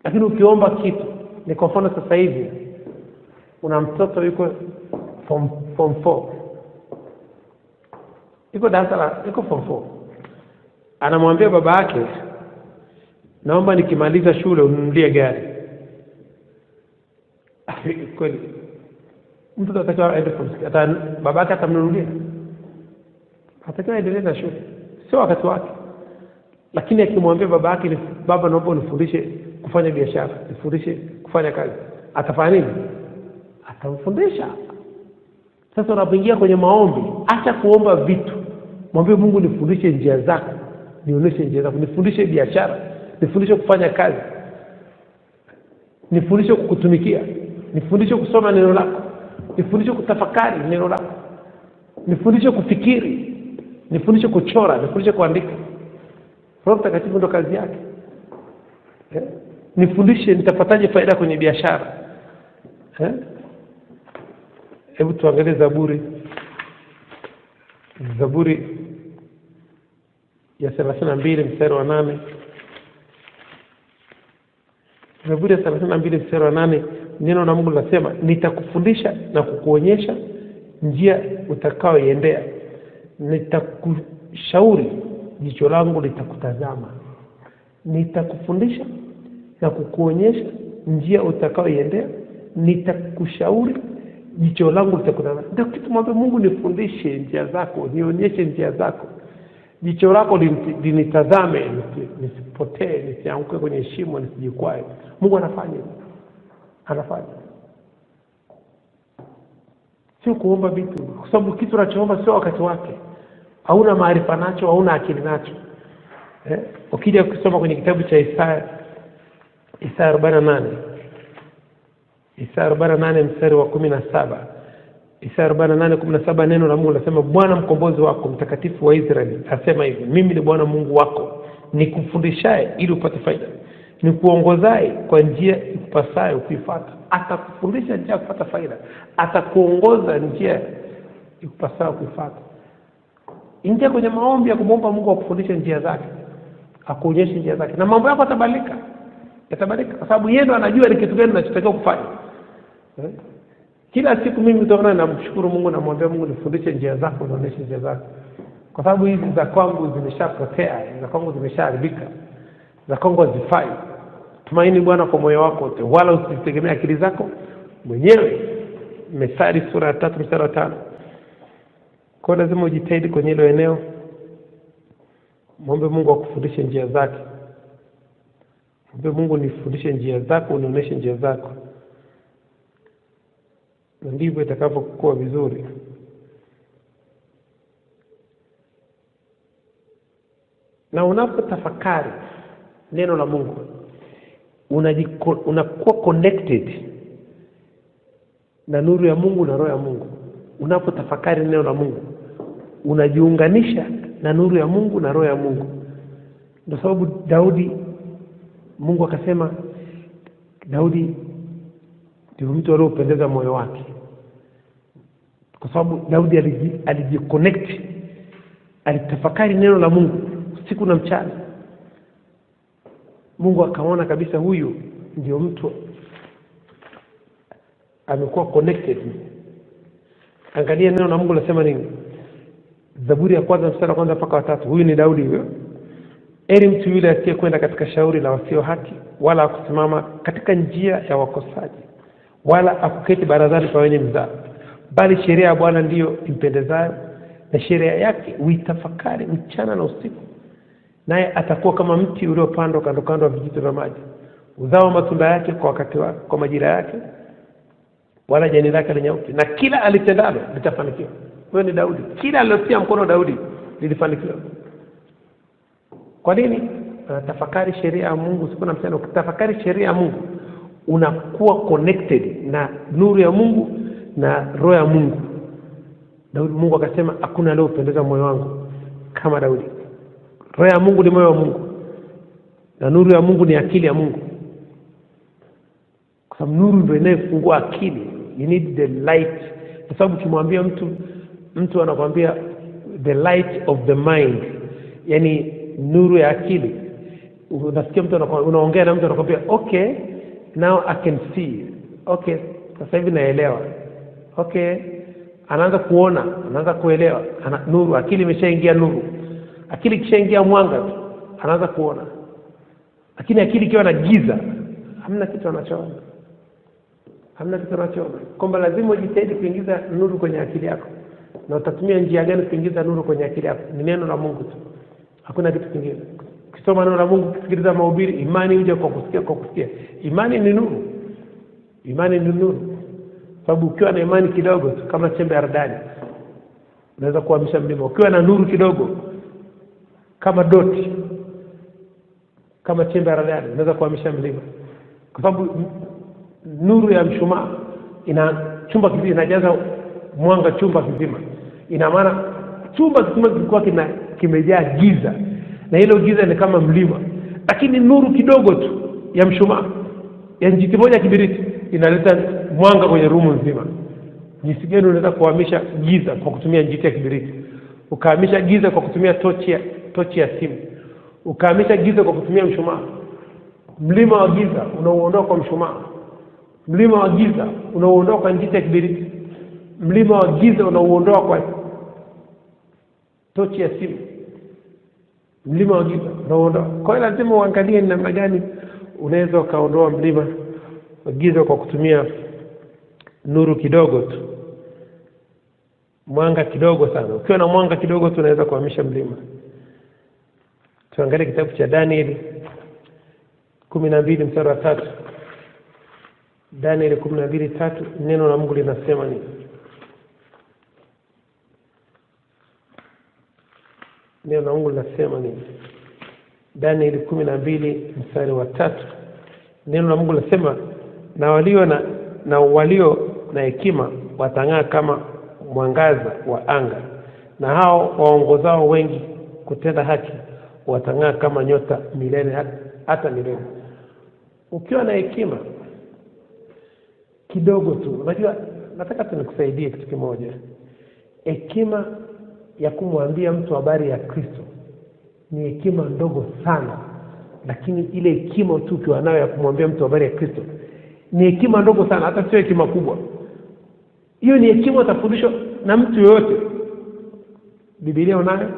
Lakini ukiomba kitu, ni kwa mfano sasa hivi una mtoto yuko form 4. Yuko form 4. Anamwambia baba yake, naomba nikimaliza shule uninunulie gari. Kweli mtoto atakawa aende form 6, baba yake atamnunulia? Atakawa aendelee na shule, sio wakati wake. Lakini akimwambia baba yake, baba naomba unifundishe kufanya biashara, nifundishe kufanya kazi, atafanya nini? Atamfundisha. Sasa unapoingia kwenye maombi, acha kuomba vitu. Mwambie Mungu nifundishe njia zako, nionyeshe njia zako, nifundishe biashara, nifundishe kufanya kazi, nifundishe kukutumikia, Nifundishe kusoma neno lako. Nifundishe kutafakari neno lako. Nifundishe kufikiri. Nifundishe kuchora, nifundishe kuandika. Roho Mtakatifu ndo kazi yake. Nifundishe nitapataje faida kwenye biashara. Hebu tuangalie Zaburi ya 32 mstari wa 8. Zaburi ya 32 mstari wa 8, neno la Mungu linasema, nitakufundisha na kukuonyesha njia utakayoiendea. Nitakushauri, jicho langu litakutazama. Nitakufundisha na kukuonyesha njia utakayoiendea. Nitakushauri, jicho langu litakutazama. Ndio kitu mwambie Mungu, nifundishe njia zako, nionyeshe njia zako. Jicho lako linitazame, nisipotee, nisianguke kwenye shimo, nisijikwae. Mungu anafanya. Sio kuomba vitu, kwa sababu kitu unachoomba sio wakati wake. Hauna maarifa nacho, hauna akili nacho. Ukija kusoma kwenye kitabu cha Isaya 48. Isaya 48 mstari wa 17. Isaya 48:17, neno la Mungu linasema, Bwana mkombozi wako, mtakatifu wa Israeli, asema hivi, mimi ni Bwana Mungu wako, nikufundishaye ili upate faida, nikuongozaye kwa njia ikupasayo kuifuata. Atakufundisha njia ya kupata faida, atakuongoza njia ikupasayo kuifuata. Ingia kwenye maombi ya kumwomba Mungu akufundishe njia zake, akuonyeshe njia zake, na mambo yako yatabadilika kwa sababu yeye ndo anajua ni kitu gani unachotakiwa kufanya. Kila siku mimi nitaona na mshukuru Mungu na mwambia Mungu, nifundishe njia zako, nionyeshe njia zako. Kwa sababu hizi za kwangu zimeshapotea, za kwangu zimeshaharibika, za kwangu hazifai. Tumaini Bwana kwa moyo wako wote, wala usitegemee akili zako mwenyewe. Methali sura ya 3 mstari wa 5. Kwa lazima ujitahidi kwenye hilo eneo. Muombe Mungu akufundishe njia zake. Muombe Mungu, nifundishe njia zako, unionyeshe njia zako. Ndivyo itakavyokuwa vizuri. Na unapotafakari neno la Mungu, unakuwa connected na nuru ya Mungu na roho ya Mungu. Unapotafakari neno la Mungu, unajiunganisha na nuru ya Mungu na roho ya Mungu. Ndio sababu Daudi, Mungu akasema Daudi ndio mtu aliyependeza moyo wake. Kwa sababu Daudi alijiconnect, alitafakari neno la Mungu usiku na mchana. Mungu akaona kabisa huyu ndio mtu amekuwa connected. Angalia neno la Mungu linasema nini? Zaburi ya 1 mstari wa 1 mpaka 3. Huyu ni Daudi huyo. Heri mtu yule asiyekwenda katika shauri la wasio haki, wala akusimama katika njia ya wakosaji, wala akuketi barazani pa wenye mzaha, bali sheria ya Bwana ndiyo impendezayo, na sheria yake uitafakari mchana na usiku. Naye atakuwa kama mti uliopandwa kando kando ya vijito vya maji, uzao matunda yake kwa wakati wake, kwa majira yake, wala jani lake linyauki, na kila alitendalo litafanikiwa. Huyo ni Daudi. Kila alilotia mkono Daudi lilifanikiwa. Kwa nini? Anatafakari sheria ya Mungu siku na mchana. Ukitafakari sheria ya Mungu, unakuwa connected na nuru ya Mungu na roho ya Mungu. Daudi, Mungu akasema, hakuna aliyependeza moyo wangu kama Daudi. Roho ya Mungu ni moyo wa Mungu, na nuru ya Mungu ni akili ya Mungu. Kwa sababu nuru ndio inayofungua akili. You need the light. Kwa sababu ukimwambia mtu anakuambia the light of the mind, yani nuru ya akili. Unasikia mtu unaongea na mtu anakuambia, okay, now I can see. Okay, sasa hivi naelewa. Okay, anaanza kuona, anaanza kuelewa. Nuru, akili imeshaingia nuru. Akili kishaingia mwanga tu, anaanza kuona. Lakini akili ikiwa na giza, hamna kitu anachoona. Kwamba lazima ujitahidi kuingiza nuru kwenye akili yako. Na utatumia njia gani kuingiza nuru kwenye akili yako? Ni neno la Mungu tu. Hakuna kitu kingine. Ukisoma neno la Mungu, kusikiliza mahubiri, imani uje kwa kusikia. Imani ni nuru. Sababu ukiwa na imani kidogo tu, kama chembe ya haradali, unaweza kuhamisha mlima. Ukiwa na nuru kidogo, kama doti, kama chembe ya haradali, unaweza kuhamisha mlima. Kwa sababu nuru ya mshumaa chumba kizima inajaza mwanga chumba kizima. Ina maana chumba kizima kilikuwa kimejaa giza, na hilo giza ni kama mlima, lakini nuru kidogo tu ya mshumaa ya njiti moja kibiriti inaleta mwanga kwenye rumu nzima. Jinsi gani unaweza kuhamisha giza kwa kutumia njiti ya kibiriti? Ukahamisha giza kwa kutumia tochi ya simu. Ukahamisha giza kwa kutumia mshumaa. Mlima wa giza unauondoa kwa mshumaa. Mlima wa giza unauondoa kwa njiti ya kibiriti. Mlima wa giza unauondoa kwa tochi ya simu. Mlima wa giza unauondoa. Kwa hiyo lazima uangalie ni namna gani unaweza kaondoa mlima wa giza kwa kutumia nuru kidogo tu, mwanga kidogo sana. Ukiwa na mwanga kidogo tu unaweza kuhamisha mlima. Tuangalie kitabu cha Danieli 12 mstari wa 3. Danieli 12:3, neno la Mungu linasema nini? Neno la Mungu linasema nini? Danieli 12 mstari wa 3. Neno la Mungu linasema, na walio na hekima watang'aa kama mwangaza wa anga, na hao waongozao wengi kutenda haki watang'aa kama nyota milele hata milele. Ukiwa na hekima kidogo tu, unajua nataka tunikusaidie kitu kimoja. Hekima ya kumwambia mtu habari ya Kristo ni hekima ndogo sana, lakini ile hekima tu ukiwa nayo ya kumwambia mtu habari ya Kristo ni hekima ndogo sana, hata sio hekima kubwa. Hiyo ni hekima utafundishwa na mtu yoyote. Biblia unayo,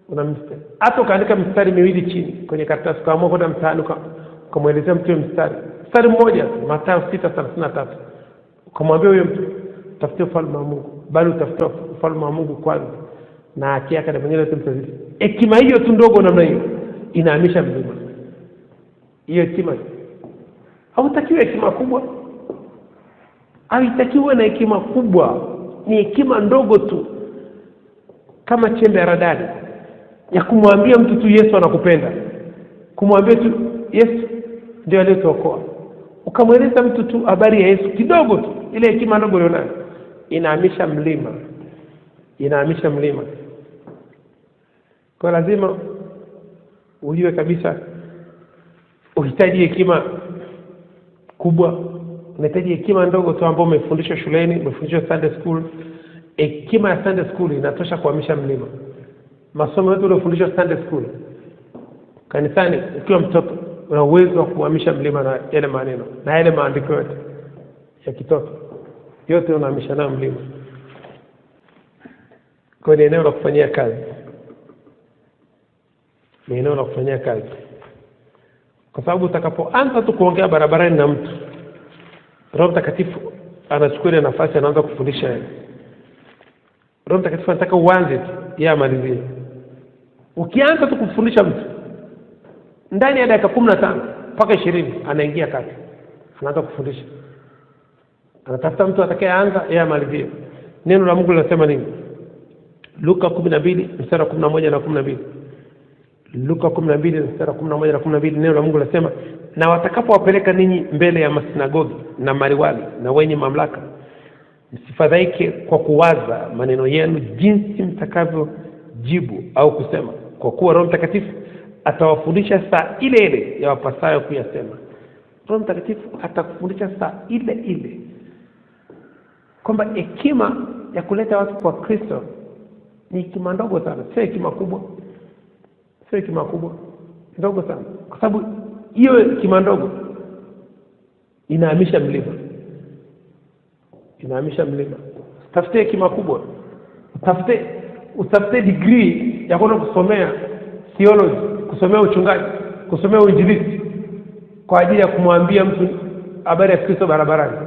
mstari. Hata ukaandika mstari miwili chini kwenye karatasi, kama kwenda mtaani ukamwelezea mtu mstari mmoja, Mathayo 6:33, ukamwambia huyo mtu tafutie ufalme wa Mungu, bali utafutie ufalme wa Mungu kwanza na haki yake, na mengine yote mtazidi. Hekima hiyo tu ndogo namna hiyo inahamisha mlima. Hiyo hekima hautakiwi hekima kubwa, haitakiwi na hekima kubwa, ni hekima ndogo tu kama chembe ya radadi ya kumwambia mtu tu Yesu anakupenda, kumwambia tu Yesu ndio aliyetuokoa. Ukamweleza mtu tu habari ya Yesu kidogo tu, ile hekima ndogo ulionayo inahamisha mlima. Inahamisha mlima. Kwa lazima ujue kabisa uhitaji hekima kubwa, unahitaji hekima ndogo tu ambayo umefundishwa shuleni, umefundishwa Sunday school. Hekima ya Sunday school inatosha kuhamisha mlima. Masomo yote uliyofundishwa Sunday school kanisani ukiwa mtoto una uwezo wa kuhamisha mlima na yale maneno na yale maandiko yote ya kitoto, yote unahamisha nayo mlima. Kwa ni eneo la kufanyia kazi. Ni eneo la kufanyia kazi. Kwa sababu utakapoanza tu kuongea barabarani na mtu, Roho Mtakatifu anachukua ile nafasi, anaanza kufundisha yeye. Roho Mtakatifu anataka uanze tu, yeye amalizie. Ukianza tu kufundisha mtu, ndani ya dakika 15 mpaka 20 anaingia kati. Anaanza kufundisha. Anatafuta mtu atakayeanza, yeye amalizie. Neno la Mungu linasema nini? Luka 12 mstari wa 11 na 12. Luka 12 mstari wa 11 na 12, neno la Mungu linasema, na watakapowapeleka ninyi mbele ya masinagogi na maliwali na wenye mamlaka, msifadhaike kwa kuwaza maneno yenu jinsi mtakavyojibu au kusema, kwa kuwa Roho Mtakatifu atawafundisha saa ile ile ya wapasayo kuyasema. Roho Mtakatifu atakufundisha saa ile ile. Kwamba hekima ya kuleta watu kwa Kristo ni hekima ndogo sana, sio hekima kubwa. Sio hekima kubwa, ndogo sana. Kwa sababu hiyo hekima ndogo inahamisha mlima. Inahamisha mlima. Tafute hekima kubwa. Utafute degree ya kwenda kusomea theology, kusomea uchungaji, kusomea uinjilisti kwa ajili ya kumwambia mtu habari ya Kristo barabarani.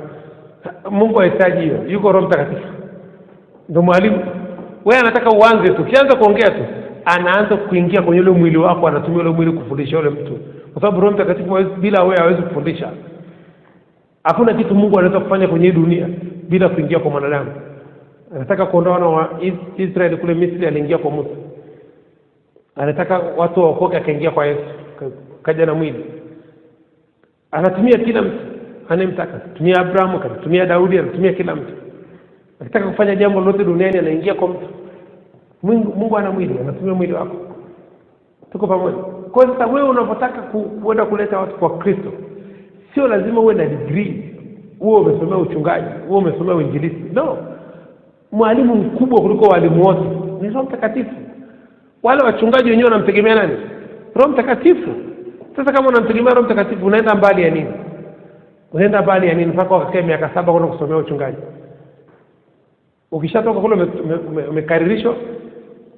Mungu hahitaji hiyo. Yuko Roho Mtakatifu. Ndio mwalimu. Wewe anataka uanze tu. Ukianza kuongea tu, anaanza kuingia kwenye ule mwili wako, anatumia ule mwili kufundisha yule mtu. Kwa sababu Roho Mtakatifu bila wewe hawezi kufundisha. Hakuna kitu Mungu anaweza kufanya kwenye dunia bila kuingia kwa mwanadamu. Anataka kuondoa wana wa Israeli kule Misri, aliingia kwa Musa. Anataka watu waokoke, akaingia kwa Yesu, kaja na mwili. Anatumia kila mtu. anemtaka. Tumia Abraham, tumia Daudi, tumia kila mtu. Akitaka kufanya jambo lolote duniani anaingia kwa mtu. Mungu ana mwili, anatumia mwili wako. Tuko pamoja. Kwa hiyo sasa wewe unapotaka kuenda kuleta watu kwa Kristo, sio lazima uwe na degree, uwe umesomea uchungaji, uwe umesomea uinjilisti. No. Mwalimu mkubwa kuliko walimu wote ni Roho Mtakatifu. Wale wachungaji wenyewe wanamtegemea nani? Roho Mtakatifu. Sasa kama unamtegemea Roho Mtakatifu, unaenda mbali ya nini? Unaenda mbali ya nini mpaka wakakaa miaka 7 kwenda kusomea uchungaji? Ukishatoka kule umekaririshwa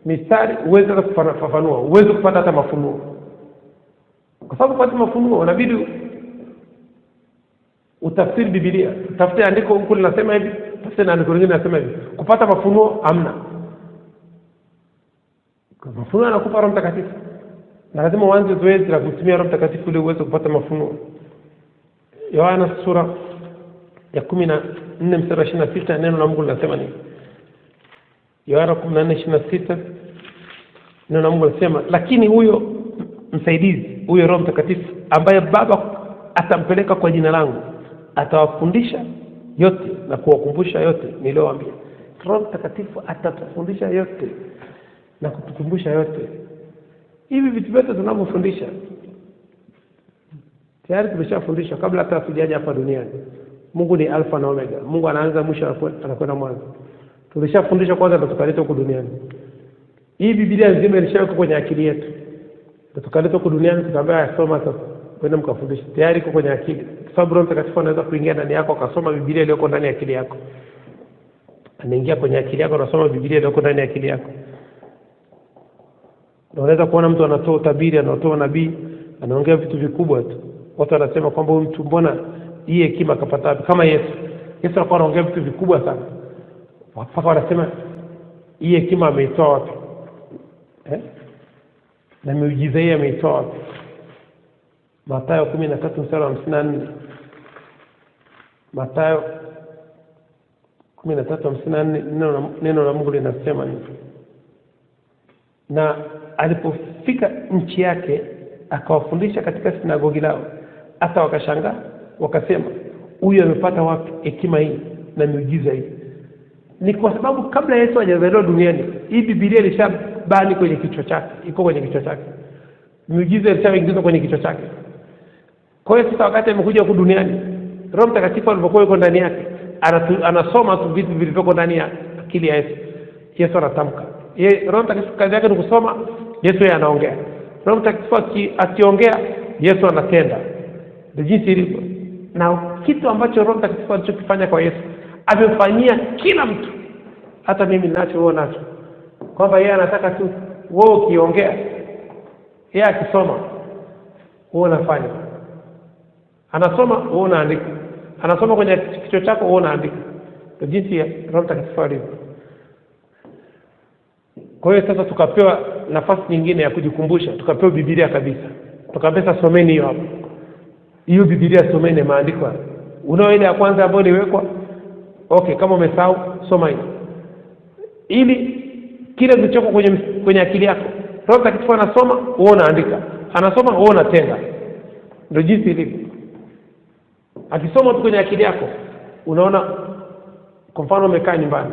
mistari, uweze kufafanua, uweze kupata hata mafunuo. Kwa sababu kupata mafunuo unabidi utafsiri Biblia. Utafute andiko huko linasema hivi, tafsiri andiko lingine linasema hivi. Kupata mafunuo hamna. Kwa mafunuo anakupa Roho Mtakatifu. Na lazima uanze zoezi la kutumia Roho Mtakatifu ili uweze kupata mafunuo. Yohana sura ya 14:26 neno la Mungu linasema nini? Yohana 14:26 neno la Mungu linasema, lakini huyo msaidizi, huyo Roho Mtakatifu ambaye Baba atampeleka kwa jina langu, atawafundisha yote na kuwakumbusha yote niliyowaambia. Roho Mtakatifu atatufundisha yote na kutukumbusha yote. Hivi vitu vyote tunavyofundisha tayari tumeshafundishwa kabla hata tujaje hapa duniani. Mungu ni Alfa na Omega. Mungu anaanza mwisho anakwenda mwanzo. Tulishafundishwa kwanza ndo tukaleta huko duniani. Hii Biblia nzima ilishawekwa kwenye akili yetu. Ndio tukaleta huko duniani tukaambia soma sasa. Kwenda mkafundisha. Tayari iko kwenye akili. Kwa sababu Roho Mtakatifu anaweza kuingia ndani yako akasoma Biblia iliyoko ndani ya akili yako. Anaingia kwenye akili yako anasoma Biblia iliyoko ndani ya akili yako. Unaweza kuona mtu anatoa utabiri, anatoa nabii, anaongea vitu vikubwa tu. Watu wanasema kwamba huyu mtu mbona hii hekima kapata kama Yesu. Yesu alikuwa anaongea vitu vikubwa sana. Mpaka wanasema hii hekima ameitoa wapi? Na miujiza hii ameitoa wapi? Mathayo 13:54. Mathayo 13:54 neno la Mungu linasema nini? Na alipofika nchi yake akawafundisha katika sinagogi lao, hata wakashangaa wakasema, huyu amepata wapi hekima hii na miujiza hii? Ni kwa sababu kabla Yesu hajazaliwa duniani, hii Biblia ilishabani kwenye kichwa chake, iko kwenye kichwa chake. Miujiza ilishaingizwa kwenye kichwa chake. Kwa hiyo sasa wakati amekuja huko duniani, Roho Mtakatifu alipokuwa yuko ndani yake, anasoma tu vitu vilivyoko ndani ya akili ya Yesu. Yesu anatamka. Roho Mtakatifu kazi yake ni kusoma, Yesu yeye anaongea. Roho Mtakatifu akiongea, Yesu anatenda. Ndio jinsi ilivyo. Na kitu ambacho Roho Mtakatifu alichokifanya kwa Yesu, amefanyia kila mtu. Hata mimi ninacho, wewe unacho. Kwamba yeye anataka tu wewe ukiongea, yeye akisoma, wewe unafanya. Anasoma, wewe unaandika. Anasoma kwenye kichwa chako, wewe unaandika. Ndio jinsi Roho Mtakatifu alivyo. Kwa hiyo sasa tukapewa nafasi nyingine ya kujikumbusha, tukapewa Biblia kabisa. Tukapewa someni hiyo hapo. Hiyo Biblia someni maandiko. Unao ile ya kwanza ambayo niwekwa. Okay, kama umesahau soma hiyo. Ili kile kilichoko kwenye akili yako, Roho Mtakatifu anasoma, wewe unaandika. Anasoma, wewe unatenda. Ndio jinsi ilivyo. Akisoma tu kwenye akili yako, unaona kwa mfano umekaa nyumbani.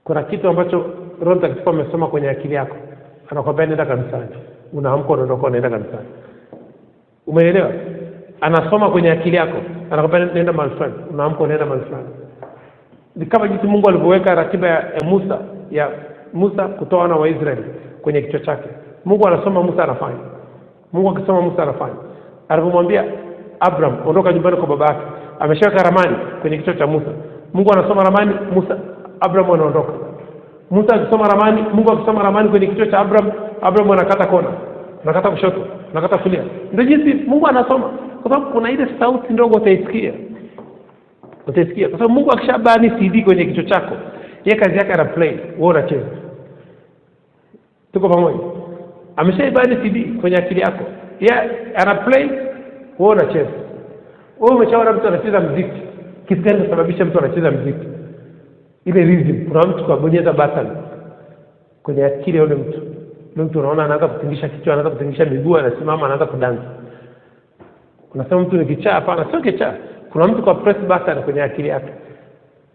Kuna kitu ambacho Roho Mtakatifu amesoma kwenye akili yako. Anakwambia nenda kanisani. Unaamka unaondoka unaenda kanisani. Umeelewa? Anasoma kwenye akili yako. Anakwambia nenda mahali fulani. Unaamka unaenda mahali fulani. Ni kama jinsi Mungu alivyoweka ratiba ya Musa kutoa wana wa Israeli kwenye kichwa chake. Mungu anasoma, Musa anafanya. Mungu akisoma, Musa anafanya. Alipomwambia Abraham ondoka nyumbani kwa baba yake, ameshaweka ramani kwenye kichwa cha Musa. Mungu anasoma ramani, Abraham anaondoka. Musa akisoma ramani, Mungu akisoma ramani kwenye kichwa cha Abraham anakata kona, anakata kushoto, anakata kulia. Ndio jinsi Mungu anasoma. Kwa sababu kuna ile sauti ndogo utaisikia. Utasikia. Kwa sababu Mungu akishabani CD kwenye kichwa chako, yeye kazi yake ana play, wewe unacheza. Tuko pamoja? Ameshaibani CD kwenye akili yako. Yeye ana play, wewe unacheza. Wewe umeshaona mtu anacheza muziki. Kitu gani kinasababisha mtu anacheza muziki? Ile rhythm. Kuna mtu kabonyeza button kwenye akili ya yule mtu. Yule mtu unaona anaanza kutingisha kichwa, anaanza kutingisha miguu, anasimama, anaanza kudansi. Unasema mtu ni kichaa. Hapana, sio kichaa. Kuna mtu kwa press button kwenye akili yake,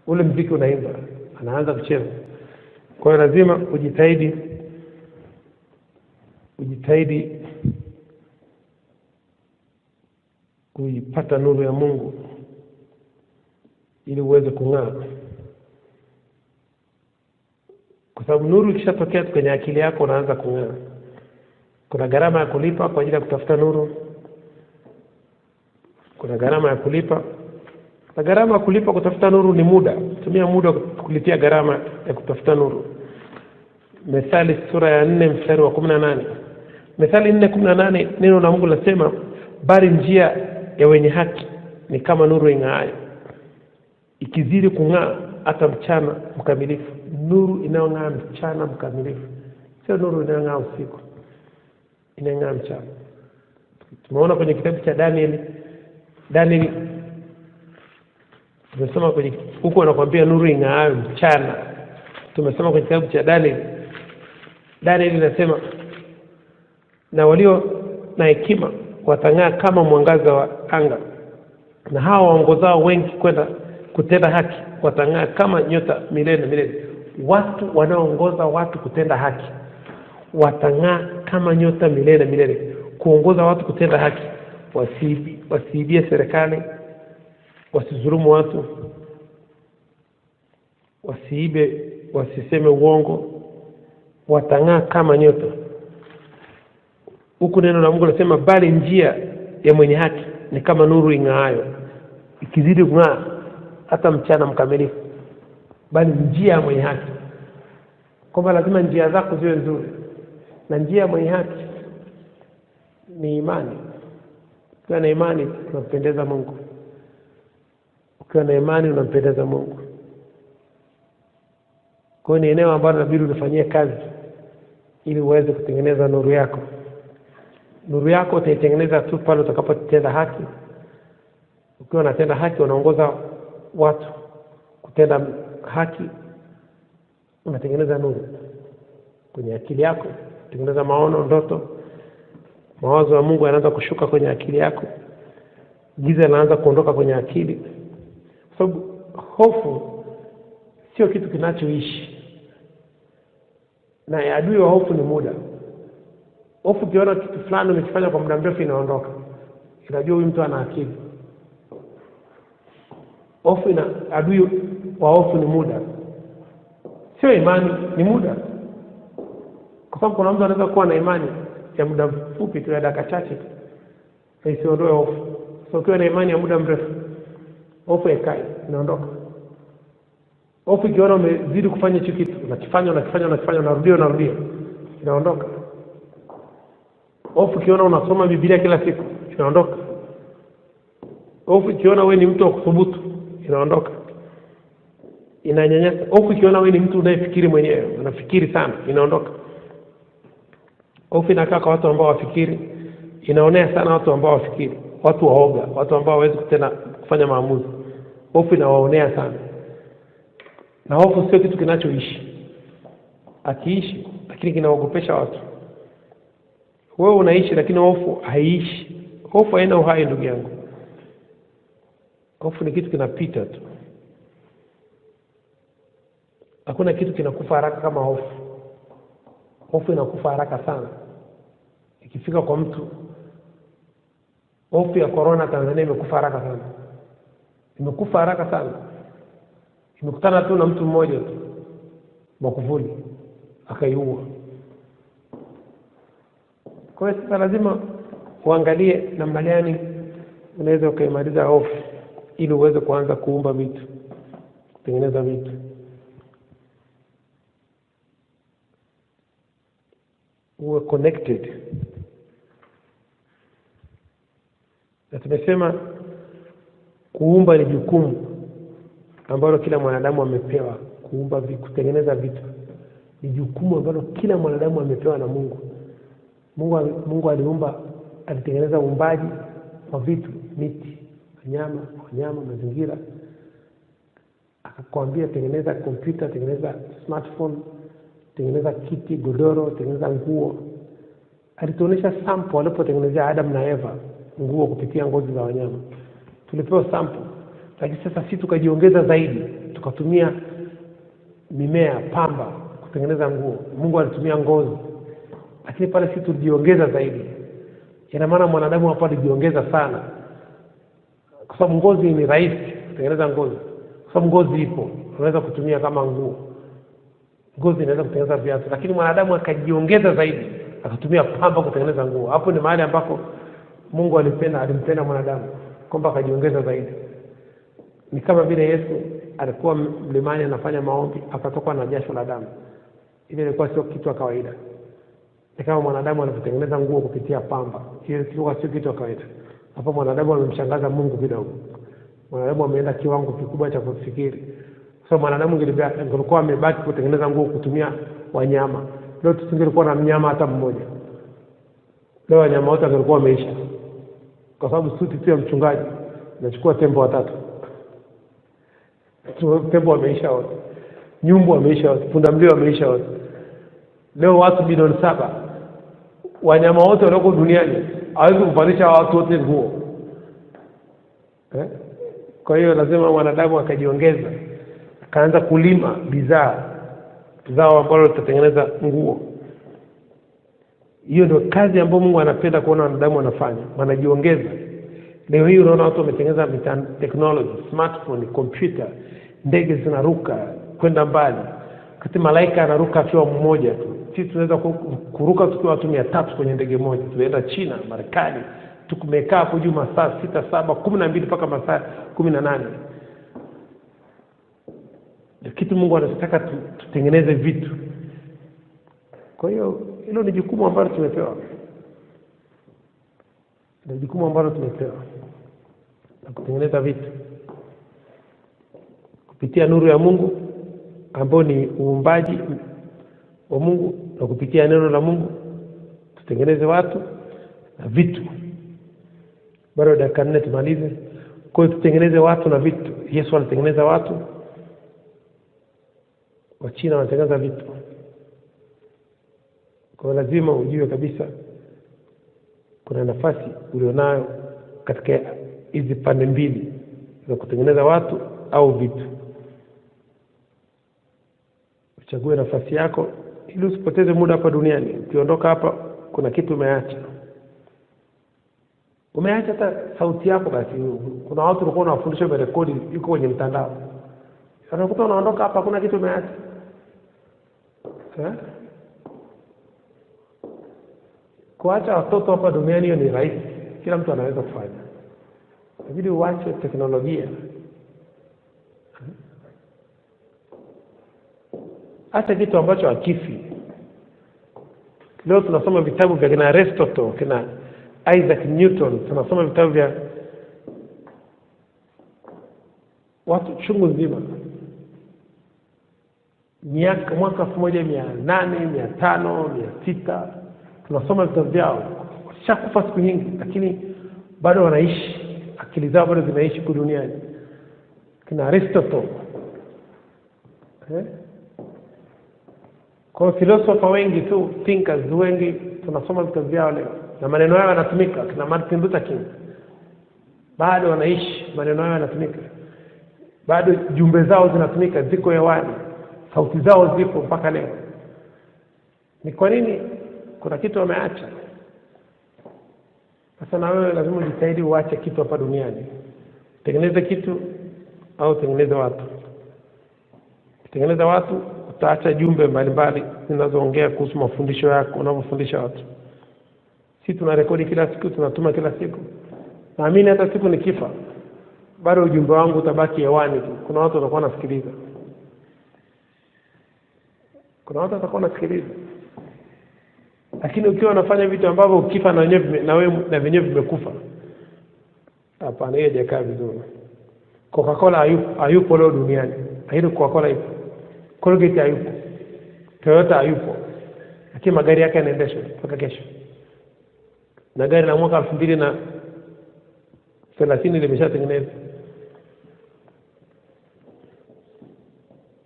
ule muziki unaimba, anaanza kucheza. Kwa hiyo lazima ujitahidi kuipata nuru ya Mungu ili uweze kung'aa. Kwa sababu nuru ikishatokea kwenye akili yako unaanza kung'aa. Kuna gharama ya kulipa kwa ajili ya kutafuta nuru. Kuna gharama ya kulipa. Na gharama ya kulipa kutafuta nuru ni muda. Tumia muda kulipia gharama ya kutafuta nuru. Methali sura ya 4 mstari wa 18. Methali 4:18 neno la Mungu linasema, bali njia ya wenye haki ni kama nuru ing'aayo, ikizidi kung'aa hata mchana mkamilifu. Nuru inayong'aa mchana mkamilifu, sio nuru inayong'aa usiku, inayong'aa mchana. Tumeona kwenye kitabu cha Danieli tumesoma kwenye huko anakuambia nuru ing'aayo mchana. Tumesoma kwenye kitabu cha Danieli inasema, na walio na hekima watang'aa kama mwangaza wa anga, na hao waongozao wengi kwenda kutenda haki watang'aa kama nyota milele na milele. Watu wanaoongoza watu kutenda haki watang'aa kama nyota milele na milele. Kuongoza watu kutenda haki, wasiibie serikali, wasidhulumu watu, wasiibe, wasiseme uongo, watang'aa kama nyota. Huku neno la Mungu linasema, bali njia ya mwenye haki ni kama nuru ing'aayo, ikizidi kung'aa hata mchana mkamilifu. Bali njia ya mwenye haki, kwamba lazima njia zako ziwe nzuri. Na njia ya mwenye haki ni imani. Ukiwa na imani unampendeza Mungu. Ukiwa na imani unampendeza Mungu. Kwa hiyo ni eneo ambalo inabidi ulifanyie kazi ili uweze kutengeneza nuru yako. Nuru yako utaitengeneza tu pale utakapotenda haki. Ukiwa unatenda haki, unaongoza watu kutenda haki, unatengeneza nuru kwenye akili yako, unatengeneza maono, ndoto. Mawazo ya Mungu yanaanza kushuka kwenye akili yako. Giza linaanza kuondoka kwenye akili. Kwa sababu hofu sio kitu kinachoishi. Na adui wa hofu ni muda. Hofu ukiona kitu fulani umekifanya kwa muda mrefu inaondoka. Unajua huyu mtu ana akili. Adui wa hofu ni muda. Sio imani, ni muda. Kwa sababu kuna mtu anaweza kuwa na imani ya muda mfupi tu, ya dakika chache tu, na isiondoe hofu. So ukiwa na imani ya muda mrefu, hofu haikai, inaondoka. Hofu ikiona umezidi kufanya hicho kitu, unakifanya, unarudia, inaondoka. Hofu ikiona unasoma Biblia kila siku, inaondoka. Hofu ikiona wewe ni mtu wa kuthubutu, inaondoka. Inanyanyasa. Hofu ikiona wewe ni mtu unayefikiri mwenyewe, unafikiri sana, inaondoka. Hofu inakaa kwa watu ambao wafikiri, inaonea sana watu ambao wafikiri, watu waoga, watu ambao hawezi kufanya maamuzi. Hofu inawaonea sana. Na hofu sio kitu kinachoishi. Akiishi, lakini kinaogopesha watu. Wewe unaishi lakini hofu haiishi. Hofu haina uhai, ndugu yangu. Hofu ni kitu kinapita tu. Hakuna kitu kinakufa haraka kama hofu. Hofu inakufa haraka sana. Ikifika kwa mtu, hofu ya corona Tanzania imekufa haraka sana. Imekufa haraka sana. Imekutana tu na mtu mmoja tu, Magufuli, akaiua. Kwa hiyo sasa lazima uangalie namna gani unaweza ukaimaliza hofu ili uweze kuanza kuumba vitu, kutengeneza vitu. Uwe connected. Na tumesema kuumba ni jukumu ambalo kila mwanadamu amepewa. Kuumba vitu, kutengeneza vitu ni jukumu ambalo kila mwanadamu amepewa na Mungu. Mungu aliumba, alitengeneza uumbaji wa vitu, miti, wanyama, mazingira. Akakwambia tengeneza kompyuta, tengeneza smartphone, tengeneza kiti, godoro, tengeneza nguo. Alituonesha sample alipotengenezea Adam na Eva. nguo kupitia ngozi za wanyama. Tulipewa sample, lakini sasa sisi tukajiongeza zaidi, tukatumia mimea, pamba kutengeneza nguo. Mungu alitumia ngozi, lakini pale sisi tulijiongeza zaidi. Ina maana mwanadamu hapa alijiongeza sana, kwa sababu ngozi ni rahisi kutengeneza ngozi, kwa sababu ngozi ipo, unaweza kutumia kama nguo. Ngozi inaweza kutengeneza viatu, lakini mwanadamu akajiongeza zaidi, akatumia pamba kutengeneza nguo. Hapo ni mahali ambapo Mungu alimpenda mwanadamu, kwamba akajiongeza zaidi. Ni kama vile Yesu alikuwa mlimani anafanya maombi, akatoka na jasho la damu. Ile ilikuwa sio kitu cha kawaida. Ni kama mwanadamu anapotengeneza nguo kupitia pamba, ile kilikuwa sio kitu cha kawaida. Hapo mwanadamu amemshangaza Mungu kidogo. Mwanadamu ameenda kiwango kikubwa cha kufikiri. So mwanadamu angekuwa amebaki kutengeneza nguo kutumia wanyama, leo tusingekuwa na mnyama hata mmoja. Leo wanyama wote wangekuwa wameisha, kwa sababu suti tu ya mchungaji inachukua tembo 3. Tembo wameisha wote, nyumbu wameisha wote, pundamilia wameisha wote. Leo watu milioni 7, wanyama wote walioko duniani hawezi kuvalisha watu wote nguo. Kwa hiyo lazima mwanadamu akajiongeza, akaanza kulima bidhaa ambazo zitatengeneza nguo. Hiyo ndio kazi ambayo Mungu anapenda kuona wanadamu wanafanya, wanajiongeza. Leo hii unaona watu wametengeneza technology, smartphone, computer, ndege zinaruka kwenda mbali. Kati malaika anaruka akiwa mmoja tu. Sisi tunaweza kuruka tukiwa watu 300 kwenye ndege moja. Tunaenda China, Marekani, tumekaa hapo juu masaa 6, 7, 12 mpaka masaa 18. Kitu Mungu anataka tutengeneze vitu. Kwa hiyo hilo ni jukumu ambalo tumepewa. Ni jukumu ambalo tumepewa na kutengeneza vitu kupitia nuru ya Mungu ambao ni uumbaji wa Mungu, na kupitia neno la Mungu tutengeneze watu na vitu. Bado dakika 4 tumalize. Kwa hiyo tutengeneze watu na vitu. Yesu alitengeneza watu, Wachina wanatengeneza vitu. Kwa lazima ujue kabisa kuna nafasi ulionayo katika hizi pande mbili za kutengeneza watu au vitu. Uchague nafasi yako ili usipoteze muda hapa duniani. Ukiondoka hapa kuna kitu umeacha. Umeacha hata sauti yako basi. Kuna watu walikuwa wanafundisha kwa rekodi yuko kwenye mtandao. Unakuta unaondoka hapa kuna kitu umeacha. Kuacha watoto hapa duniani hiyo ni rahisi. Kila mtu anaweza kufanya. Inabidi uache teknolojia. Hata kitu ambacho hakifi. Leo tunasoma vitabu vya kina Aristotle, kina Isaac Newton, tunasoma vitabu vya watu chungu nzima. Mwaka 1800, 500, 600 tunasoma vitabu vyao. Washakufa siku nyingi lakini bado wanaishi. Akili zao bado zinaishi kwa duniani. Kina Aristotle. Kwa philosopher wengi tu, thinkers wengi tunasoma vitabu vyao leo. Na maneno yao yanatumika. Kina Martin Luther King. Bado wanaishi, maneno yao yanatumika. Bado jumbe zao zinatumika, ziko hewani. Sauti zao zipo mpaka leo. Ni kwa nini? Kuna kitu wameacha. Sasa na wewe lazima ujitahidi uache kitu hapa duniani. Tengeneza kitu au tengeneza watu. Tengeneza watu, utaacha jumbe mbalimbali zinazoongea kuhusu mafundisho yako unavyofundisha watu. Sisi tuna rekodi kila siku, tunatuma kila siku. Naamini hata siku nikifa bado ujumbe wangu utabaki hewani. Kuna watu watakuwa wanasikiliza. Kuna watu watakuwa wanasikiliza. Lakini ukiwa unafanya vitu ambavyo ukifa na wewe na wenyewe vimekufa, hapana, hiyo haijakaa vizuri. Coca-Cola hayupo leo duniani. Haina Coca-Cola ipo. Colgate hayupo. Toyota hayupo. Lakini magari yake yanaendeshwa mpaka kesho. Na gari la mwaka 2030 limeshatengenezwa.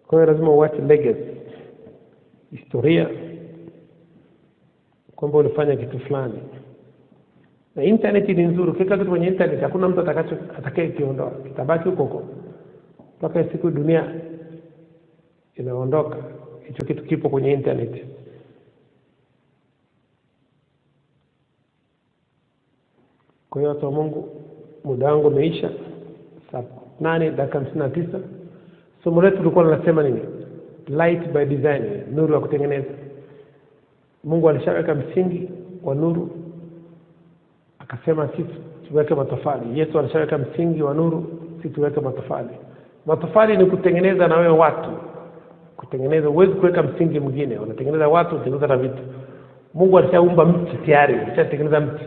Kwa hiyo lazima uache legacy, historia, kwamba ulifanya kitu fulani. Na internet ni nzuri, kila kitu kwenye internet hakuna mtu atakaye kiondoa, kitabaki huko huko mpaka siku dunia inaondoka. Hicho kitu kipo kwenye internet. Kwa hiyo watu wa Mungu, muda wangu umeisha. Saa 8:59. Somo letu tulikuwa tunasema nini? Light by design, nuru ya kutengeneza. Mungu alishaweka msingi wa nuru, akasema sisi tuweke matofali. Yesu alishaweka msingi wa nuru, sisi tuweke matofali. Matofali ni kutengeneza na wewe watu. Kutengeneza, huwezi kuweka msingi mwingine. Unatengeneza watu, unatengeneza na vitu. Mungu alishaumba mti tayari, alishatengeneza mti.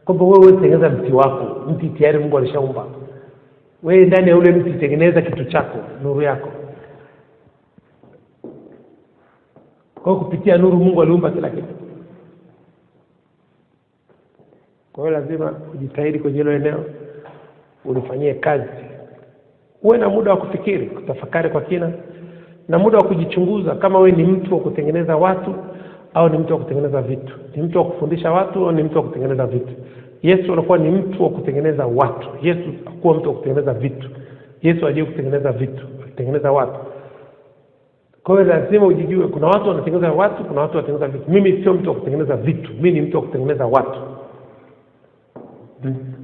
Kwamba wewe tengeneza mti wako, mti tayari Mungu alishaumba. Wewe ndani ya ule mti tengeneza kitu chako, nuru yako. Kwa kupitia nuru Mungu aliumba kila kitu. Kwa hiyo lazima ujitahidi kwenye hilo eneo, ulifanyie kazi. Uwe na muda wa kufikiri, kutafakari kwa kina, na muda wa kujichunguza kama wewe ni mtu wa kutengeneza watu au ni mtu wa kutengeneza vitu. Ni mtu wa kufundisha watu au ni mtu wa kutengeneza vitu. Yesu alikuwa ni mtu wa kutengeneza watu. Yesu hakuwa mtu wa kutengeneza vitu. Yesu aje kutengeneza vitu, kutengeneza watu. Kwa hiyo lazima ujijue, kuna watu wanatengeneza watu, kuna watu wanatengeneza vitu. Mimi sio mtu wa kutengeneza vitu, mimi ni mtu wa kutengeneza watu.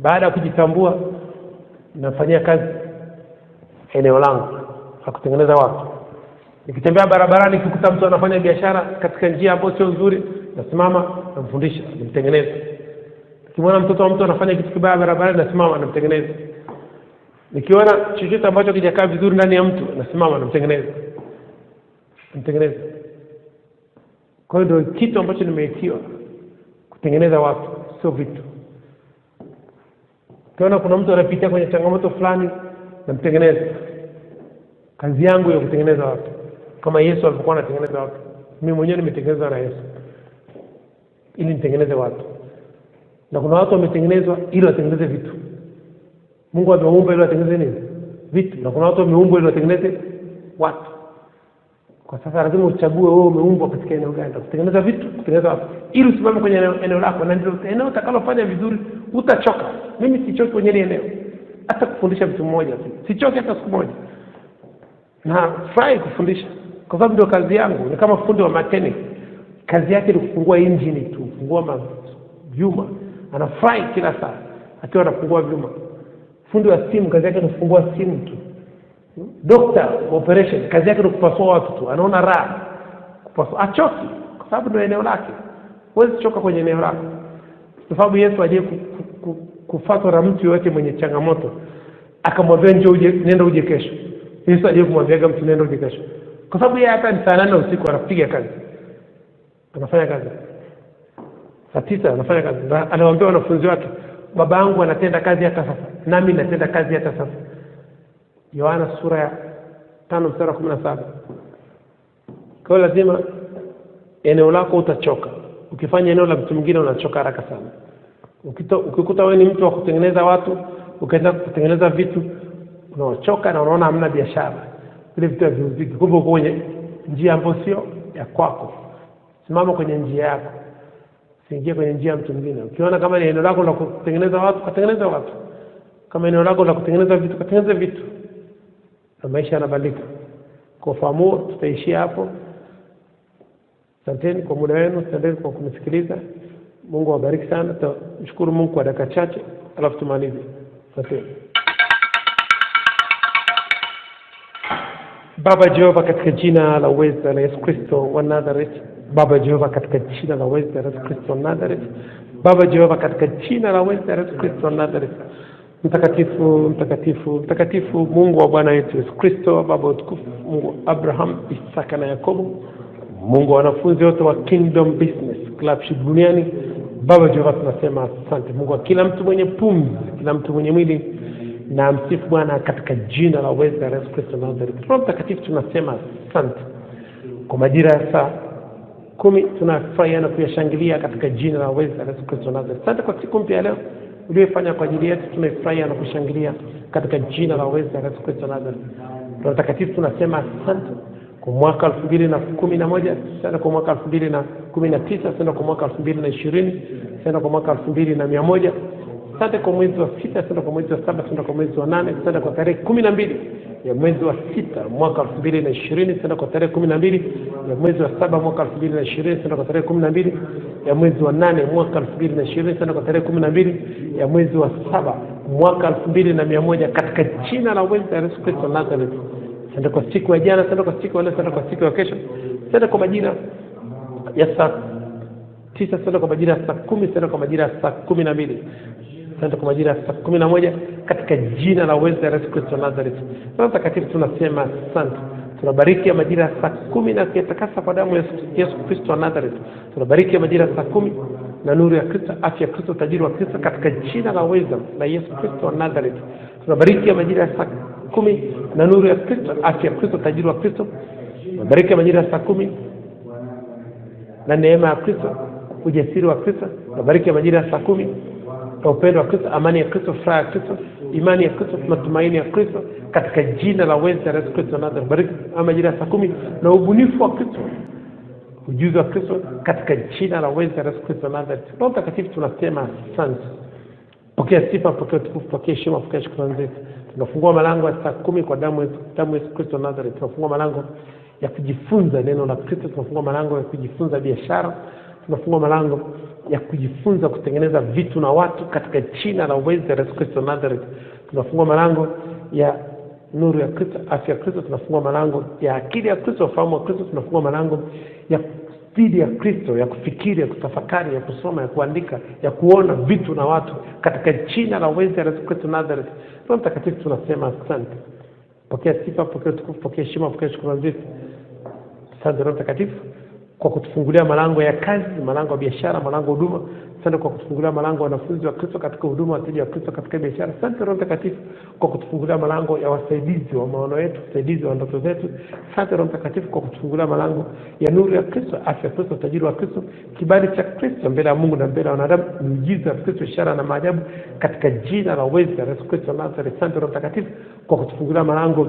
Baada ya kujitambua, nafanyia kazi eneo langu la kutengeneza watu. Nikitembea barabarani nikikuta mtu anafanya biashara katika njia ambayo sio nzuri, nasimama namfundisha, nimtengeneze. Nikiona mtoto wa mtu anafanya kitu kibaya barabarani, nasimama namtengeneza. Nikiona chochote ambacho kijakaa vizuri ndani ya mtu, nasimama namtengeneza. Mtengeneze. Kwa hiyo ndio kitu ambacho nimeitiwa, kutengeneza watu, sio vitu. Kiona kuna mtu anapitia kwenye changamoto fulani, namtengeneza. Kazi yangu ya kutengeneza watu. Kama Yesu alikuwa anatengeneza watu, mimi mwenyewe nimetengenezwa na Yesu ili nitengeneze watu. Na kuna watu wametengenezwa ili watengeneze vitu. Mungu ameumba ili watengeneze nini? Vitu. Na kuna watu wameumbwa ili watengeneze watu. Kwa sasa lazima uchague wewe umeumbwa katika eneo gani, kutengeneza vitu, kutengeneza watu. Ili usimame kwenye eneo lako, na ndio eneo utakalofanya vizuri, utachoka. Mimi sichoki kwenye eneo. Hata kufundisha mtu mmoja sichoki hata siku moja. Na furahi kufundisha kwa sababu ndio kazi yangu. Ni kama fundi wa mechanic, kazi yake ni kufungua engine tu, kufungua vyuma. Anafurahi kila saa akiwa anafungua vyuma. Fundi wa simu kazi yake ni kufungua simu tu. Doctor operation kazi yake ni kupasua watu tu, anaona raha kupasua, achoki kwa sababu ndio eneo lake. Huwezi choka kwenye eneo lako. Kwa sababu Yesu aje kufuatwa na mtu yote mwenye changamoto, akamwambia njoo nenda uje kesho. Yesu aje kumwambia mtu nenda uje kesho. Kwa sababu yeye hata ni saa 8 usiku anapiga kazi. Anafanya kazi. Saa 9 anafanya kazi. Anawaambia wanafunzi wake, baba yangu anatenda kazi hata sasa, nami natenda kazi hata sasa. Yohana sura ya 5:17. Kwa lazima eneo lako utachoka. Ukifanya eneo la mtu mwingine unachoka haraka sana. Ukikuta wewe ni mtu wa kutengeneza watu, ukaenda kutengeneza vitu, unachoka na unaona hamna biashara. Vile vitu haviziki. Kumbe uko kwenye njia ambayo sio ya kwako. Simama kwenye njia yako. Usiingie kwenye njia ya mtu mwingine. Ukiona kama ni eneo lako la kutengeneza watu, katengeneza watu. Kama eneo lako la kutengeneza vitu, katengeneza vitu. Na maisha yanabadilika. Kwa fahamu tutaishia hapo. Asanteni kwa muda wenu, asanteni kwa kunisikiliza. Mungu awabariki sana. Tunashukuru Mungu kwa dakika chache, alafu tumalize. Asante. Baba Jehova, katika jina la uweza la Yesu Kristo wa Nazareth. Baba Jehova, katika jina la uweza la Yesu Kristo wa Nazareth. Baba Jehova, katika jina la uweza la Yesu Kristo wa Nazareth. Mtakatifu, mtakatifu, mtakatifu, Mungu wa Bwana wetu Yesu Kristo, Baba utukufu, Mungu Abraham, Isaka na Yakobo, Mungu wa wanafunzi wote wa Kingdom Business Clubship duniani. Baba Jehova, tunasema asante. Mungu wa kila mtu mwenye pumzi, kila mtu mwenye mwili, na msifu Bwana katika jina la uweza la Yesu Kristo wa Nazareth. Roho Mtakatifu, tunasema asante. Kwa majira ya saa 10 tunafurahia na kuyashangilia katika jina la uweza la Yesu Kristo wa Nazareth. Asante kwa siku mpya leo uliyofanya kwa ajili yetu, tunafurahia na kushangilia katika jina la uweza la Yesu Kristo wa Nazareth. Roho Mtakatifu, tunasema asante kwa mwaka 2011, tutaenda kwa mwaka 2019, tutaenda kwa mwaka 2020, tutaenda kwa mwaka 2100, tutaenda kwa mwezi wa 6, tutaenda kwa mwezi wa 7, tutaenda kwa mwezi wa 8, tutaenda kwa tarehe 12 ya mwezi wa 6 mwaka 2020, tutaenda kwa tarehe 12 ya mwezi wa 7 mwaka 2020, tutaenda kwa tarehe 12 ya mwezi wa 8 mwaka 2020, tutaenda kwa tarehe 12 ya mwezi wa 7 mwaka 2100, katika jina la uweza Yesu Kristo Nazareth. Tutaenda kwa siku ya jana, tutaenda kwa siku ya leo, tutaenda kwa siku ya kesho, tutaenda kwa majira ya saa 9, tutaenda kwa majira ya saa 10, tutaenda kwa majira ya saa 12, tutaenda kwa majira ya saa 11, katika jina la uweza Yesu Kristo Nazareth. Roho Mtakatifu tunasema asante. Tunabariki ya majira ya saa 10 na kuyatakasa kwa damu ya Yesu Kristo wa Nazareth. Tunabariki ya majira ya saa 10 na nuru ya Kristo, afya ya Kristo, utajiri wa Kristo, katika jina la uweza la Yesu Kristo wa Nazareth. Tunabariki ya majira ya saa 10 na nuru ya Kristo, afya ya Kristo, utajiri wa Kristo. Tunabariki ya majira ya saa 10 na neema ya Kristo, ujasiri wa Kristo. Tunabariki ya majira ya saa 10 na upendo wa Kristo, amani ya Kristo, furaha ya Kristo, imani ya Kristo, matumaini ya Kristo, katika jina la uweza la Yesu Kristo Nazareth. Bariki majira ya saa 10 na ubunifu wa Kristo, ujuzi wa Kristo, katika jina la uweza la Yesu Kristo Nazareth. Roho Mtakatifu tunasema asante. Pokea sifa, pokea utukufu, pokea heshima, pokea shukrani zetu. Tunafungua malango ya saa 10 kwa damu ya Yesu Kristo Nazareth. Tunafungua malango ya kujifunza neno la Kristo, tunafungua malango ya kujifunza biashara, tunafungua malango ya kujifunza kutengeneza vitu na watu, katika jina la uweza la Yesu Kristo Nazareth. Tunafungua malango ya nuru ya Kristo, afya ya Kristo, tunafungua malango ya akili ya Kristo, ufahamu wa Kristo, tunafungua malango ya spidi ya Kristo, ya kufikiri, ya kutafakari, ya kusoma, ya kuandika, ya kuona vitu na watu, katika jina la uweza la Yesu Kristo Nazareth. Roho Mtakatifu tunasema asante. Pokea sifa, pokea utukufu, pokea heshima, pokea shukrani zetu. Asante Roho Mtakatifu kwa kutufungulia malango ya kazi, malango ya biashara, malango ya huduma. Asante kwa kutufungulia malango ya wanafunzi wa Kristo katika huduma, wateja wa Kristo katika biashara. Asante Roho Mtakatifu kwa kutufungulia malango ya wasaidizi wa maono yetu, wasaidizi wa ndoto zetu. Asante Roho Mtakatifu kwa kutufungulia malango ya nuru ya Kristo, afya ya Kristo, utajiri wa Kristo, kibali cha Kristo mbele ya Mungu na mbele ya wanadamu, miujiza ya Kristo, ishara na maajabu, katika jina la uweza la Yesu Kristo Nazareth. Asante Roho Mtakatifu kwa kutufungulia malango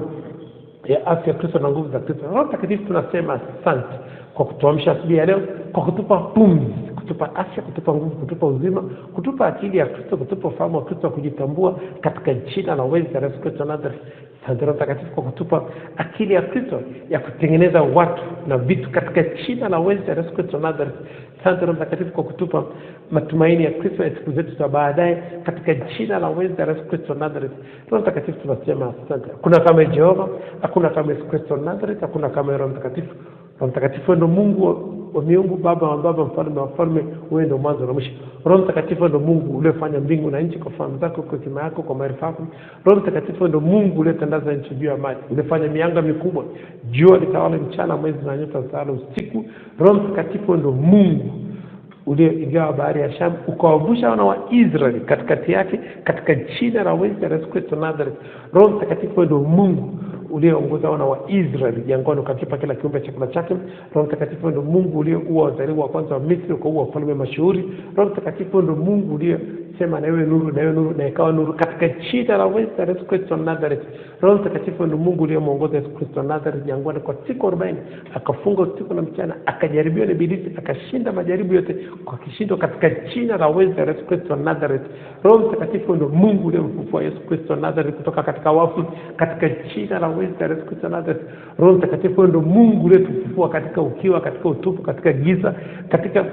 ya afya ya Kristo na nguvu za Kristo. Roho Mtakatifu tunasema asante kwa kutuamsha asubuhi ya leo, kwa kutupa pumzi, kutupa afya, kutupa nguvu, kutupa uzima, kutupa akili ya Kristo, kutupa ufahamu wa Kristo wa kujitambua, katika jina la uweza la Yesu Kristo Nazareth. Asante Roho Mtakatifu kwa kutupa akili ya Kristo ya kutengeneza watu na vitu, katika jina la uweza la Yesu Kristo Nazareth. Asante Roho Mtakatifu kwa kutupa matumaini ya Kristo ya siku zetu za baadaye, katika jina la uweza la Yesu Kristo Nazareth. Roho Mtakatifu tunasema asante. Hakuna kama Jehova, hakuna kama Yesu Kristo Nazareth, hakuna kama Roho Mtakatifu. Roho Mtakatifu ndio Mungu wa miungu, Baba wa baba, mfalme wa wafalme, wewe ndio mwanzo na mwisho. Roho Mtakatifu ndio Mungu uliyefanya mbingu na nchi kwa fahamu zako, kwa hekima yako, kwa maarifa yako. Roho Mtakatifu ndio Mungu uliyetandaza nchi juu ya maji, ulifanya mianga mikubwa, jua litawale mchana, mwezi na nyota zitawale usiku. Roho Mtakatifu ndio Mungu uliyeigawa bahari ya Shamu, ukawavusha wana wa Israeli katikati yake, katika jina la uweza la Yesu Kristo Nazareth. Roho Mtakatifu ndio Mungu ulioongoza wana wa Israeli jangwani, ukakipa kila kiumbe chakula chake. Roho Mtakatifu ndio Mungu ulioua wazaliwa wa kwanza wa Misri, ukaua wafalme mashuhuri. Roho Mtakatifu ndio Mungu uliyesema na iwe nuru, na iwe nuru, na ikawa nuru, katika jina la uweza la Yesu Kristo Nazareth. Roho Mtakatifu ndio Mungu uliyemwongoza Yesu Kristo Nazareth jangwani kwa siku 40, akafunga usiku na mchana, akajaribiwa na ibilisi, akashinda majaribu yote kwa kishindo, katika jina la uweza la Yesu Kristo Nazareth. Roho Mtakatifu ndio Mungu uliyemfufua Yesu Kristo Nazareth kutoka katika wafu, katika jina la uweza la Yesu Kristo Nazareth. Roho Mtakatifu ndio Mungu uliyetufufua katika ukiwa, katika utupu, katika giza, katika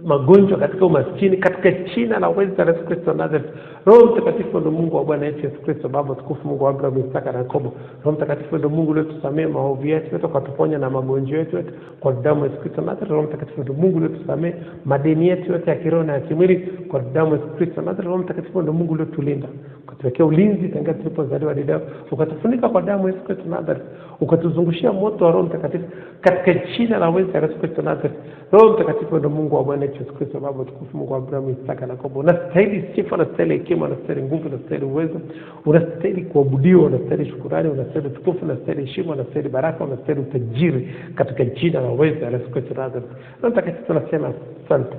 magonjwa, katika umaskini, katika jina la uweza la Yesu Kristo Nazareth. Roho Mtakatifu ndio Mungu wa Bwana Yesu Kristo, Baba tukufu, Mungu wa Abraham, Isaka na Yakobo. Roho Mtakatifu ndio Mungu uliyetusamea maovu yetu yote, ukatuponya na magonjwa yetu yote kwa damu ya Yesu Kristo Nazareth. Roho Mtakatifu ndio Mungu uliyetusamea madeni yetu yote ya kiroho na ya kimwili kwa damu ya Yesu Kristo Nazareth. Roho Mtakatifu ndio Mungu uliyetulinda, ukatuwekea ulinzi tangu tulipozaliwa hadi leo, ukatufunika kwa damu ya Yesu Kristo Nazareth, ukatuzungushia moto wa Roho Mtakatifu katika jina la uweza la Yesu Kristo Nazareth. Roho Mtakatifu ndio Mungu wa Bwana Yesu Kristo, Baba tukufu, Mungu wa Abraham, Isaka na Yakobo. Unastahili sifa, unastahili hekima, unastahili nguvu, unastahili uwezo, unastahili kuabudiwa, unastahili shukrani, unastahili tukufu, unastahili heshima, unastahili baraka, unastahili utajiri, katika jina la uweza la Yesu Kristo Nazareth. Roho Mtakatifu tunasema asante.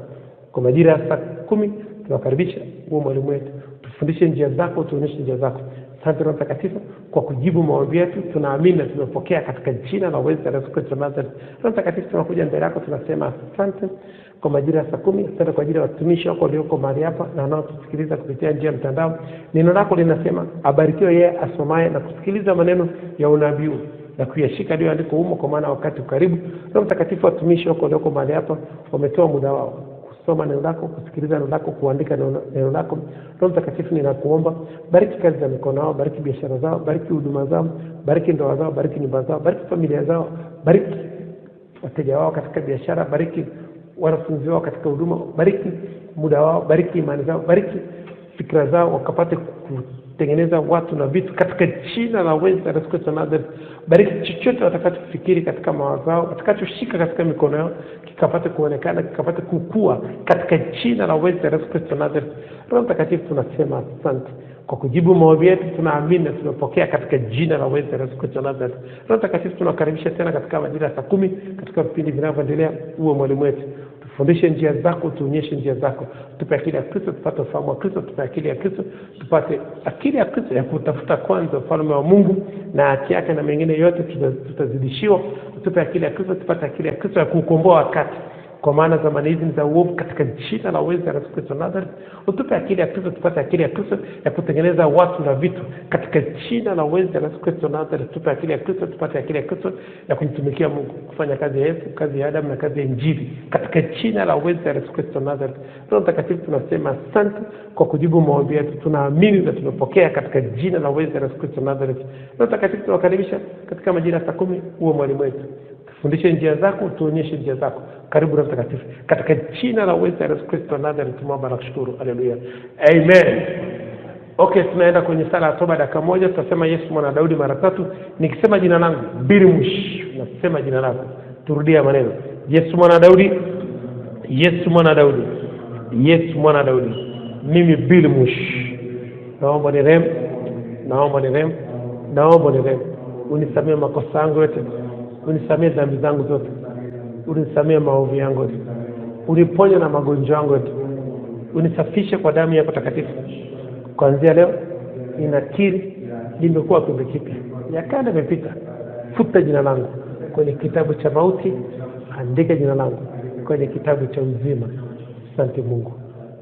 Kwa majira ya saa 10 tunakaribisha huo mwalimu wetu, tufundishe njia zako, tuonyeshe njia zako, Asante Roho Mtakatifu kwa kujibu maombi yetu. Tunaamini na tumepokea katika jina la uweza la Yesu Kristo Nazareth. Roho Mtakatifu, tunakuja mbele yako, tunasema asante kwa majira ya saa 10. Asante kwa ajili ya watumishi wako walioko mahali hapa na wanaotusikiliza kupitia njia ya mtandao. Neno lako linasema abarikiwe yeye asomaye na kusikiliza maneno ya unabii na kuyashika ndio andiko humo, kwa maana wakati karibu. Roho Mtakatifu, watumishi wako walioko mahali hapa wametoa muda wao kusoma neno lako, kusikiliza neno lako, kuandika neno lako. Roho Mtakatifu, ninakuomba bariki kazi za mikono yao, bariki biashara zao, bariki huduma zao, bariki ndoa zao, bariki nyumba zao, bariki familia zao, bariki wateja wao katika biashara, bariki wanafunzi wao katika huduma, bariki muda wao, bariki imani zao, bariki fikra zao, wakapate kutengeneza watu na vitu katika jina la uweza la Yesu Kristo Nazareth. Bariki chochote watakachofikiri katika mawazo yao, watakachoshika katika mikono yao, kikapate kuonekana, kikapate kukua katika jina la uweza la Yesu Kristo Nazareth. Roho Mtakatifu, tunasema asante kwa kujibu maombi yetu. Tunaamini na tumepokea katika jina la uweza la Yesu Kristo Nazareth. Roho Mtakatifu, tunakaribisha tena katika majira ya saa 10 katika vipindi vinavyoendelea. Uwe mwalimu wetu, tufundishe njia zako, tuonyeshe njia zako, tupe akili ya Kristo, tupate ufahamu wa Kristo, tupe akili ya Kristo, tupate akili ya Kristo ya kutafuta kwanza ufalme wa Mungu na haki yake, na mengine yote tutazidishiwa. Tupe akili ya Kristo, tupate akili ya Kristo ya kukomboa wakati, kwa maana zamani hizi ni za uovu, katika jina la uweza la Yesu Kristo Nazareth. Utupe akili ya Kristo, tupate akili ya Kristo ya kutengeneza watu na vitu, katika jina la uweza la Yesu Kristo Nazareth. Tupe akili ya Kristo, tupate akili ya Kristo ya kumtumikia Mungu, kufanya kazi ya Yesu, kazi ya Adam na kazi ya Injili, katika jina la uweza la Yesu Kristo Nazareth. Roho Mtakatifu, tunasema asante kwa kujibu maombi yetu. Tunaamini na tumepokea katika jina la uweza la Yesu Kristo Nazareth. Roho Mtakatifu, tunakaribisha katika majira saa 10. Uwe mwalimu wetu, tufundishe njia zako, tuonyeshe njia zako. Karibu Roho Mtakatifu, katika jina la uweza la Yesu Kristo Nazareth tunaomba na kushukuru. Haleluya, amen. Okay, tunaenda kwenye sala ya toba dakika moja. Tutasema Yesu mwana Daudi mara 3. Nikisema jina langu Bilmush, nasema jina lako. Turudia maneno: Yesu mwana Daudi, Yesu mwana Daudi, Yesu mwana Daudi, mimi Bilmush. Naomba nirehemu, naomba nirehemu, naomba nirehemu. Unisamee makosa yangu yote, unisamee dhambi zangu zote, unisamee maovu yangu yote, uniponye na magonjwa yangu yote, unisafishe kwa damu yako takatifu. Kuanzia leo ninakiri nimekuwa kiumbe kipya, ya kale yamepita. Futa jina langu kwenye kitabu cha mauti, andika jina langu kwenye kitabu cha uzima. Asante Mungu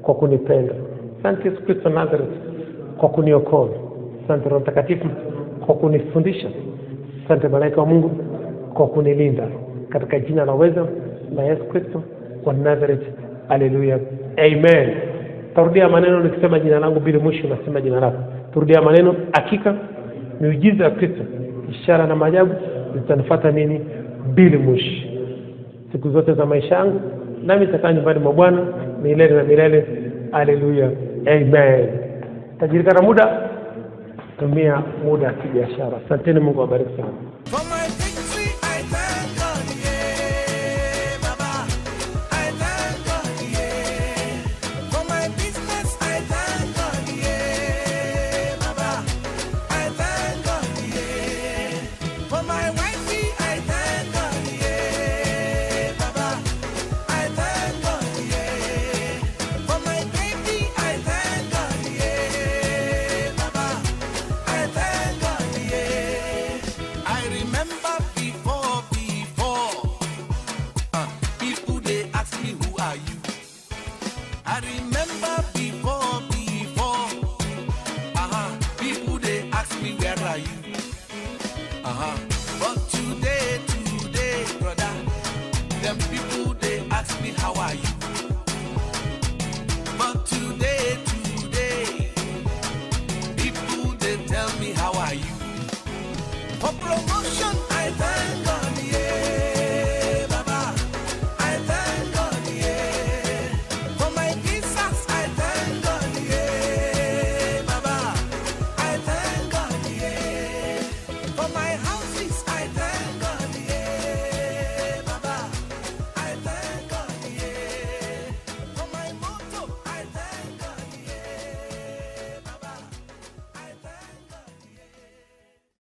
kwa kunipenda. Asante Yesu Kristo Nazareth kwa kuniokoa. Asante Roho Mtakatifu kwa kunifundisha. Asante malaika wa Mungu kwa kunilinda, katika jina la uweza la Yesu Kristo wa Nazareth. Haleluya, amen. Tarudia maneno nikisema jina langu bila mwisho, nasema jina lako. Turudia maneno: hakika miujiza ya Kristo, ishara na maajabu zitanifuata mimi bila mwisho siku zote za maisha yangu, nami nitakaa nyumbani mwa Bwana milele na milele. Haleluya, amen. Tajirika na muda, tumia muda kibiashara. Asanteni, Mungu awabariki sana.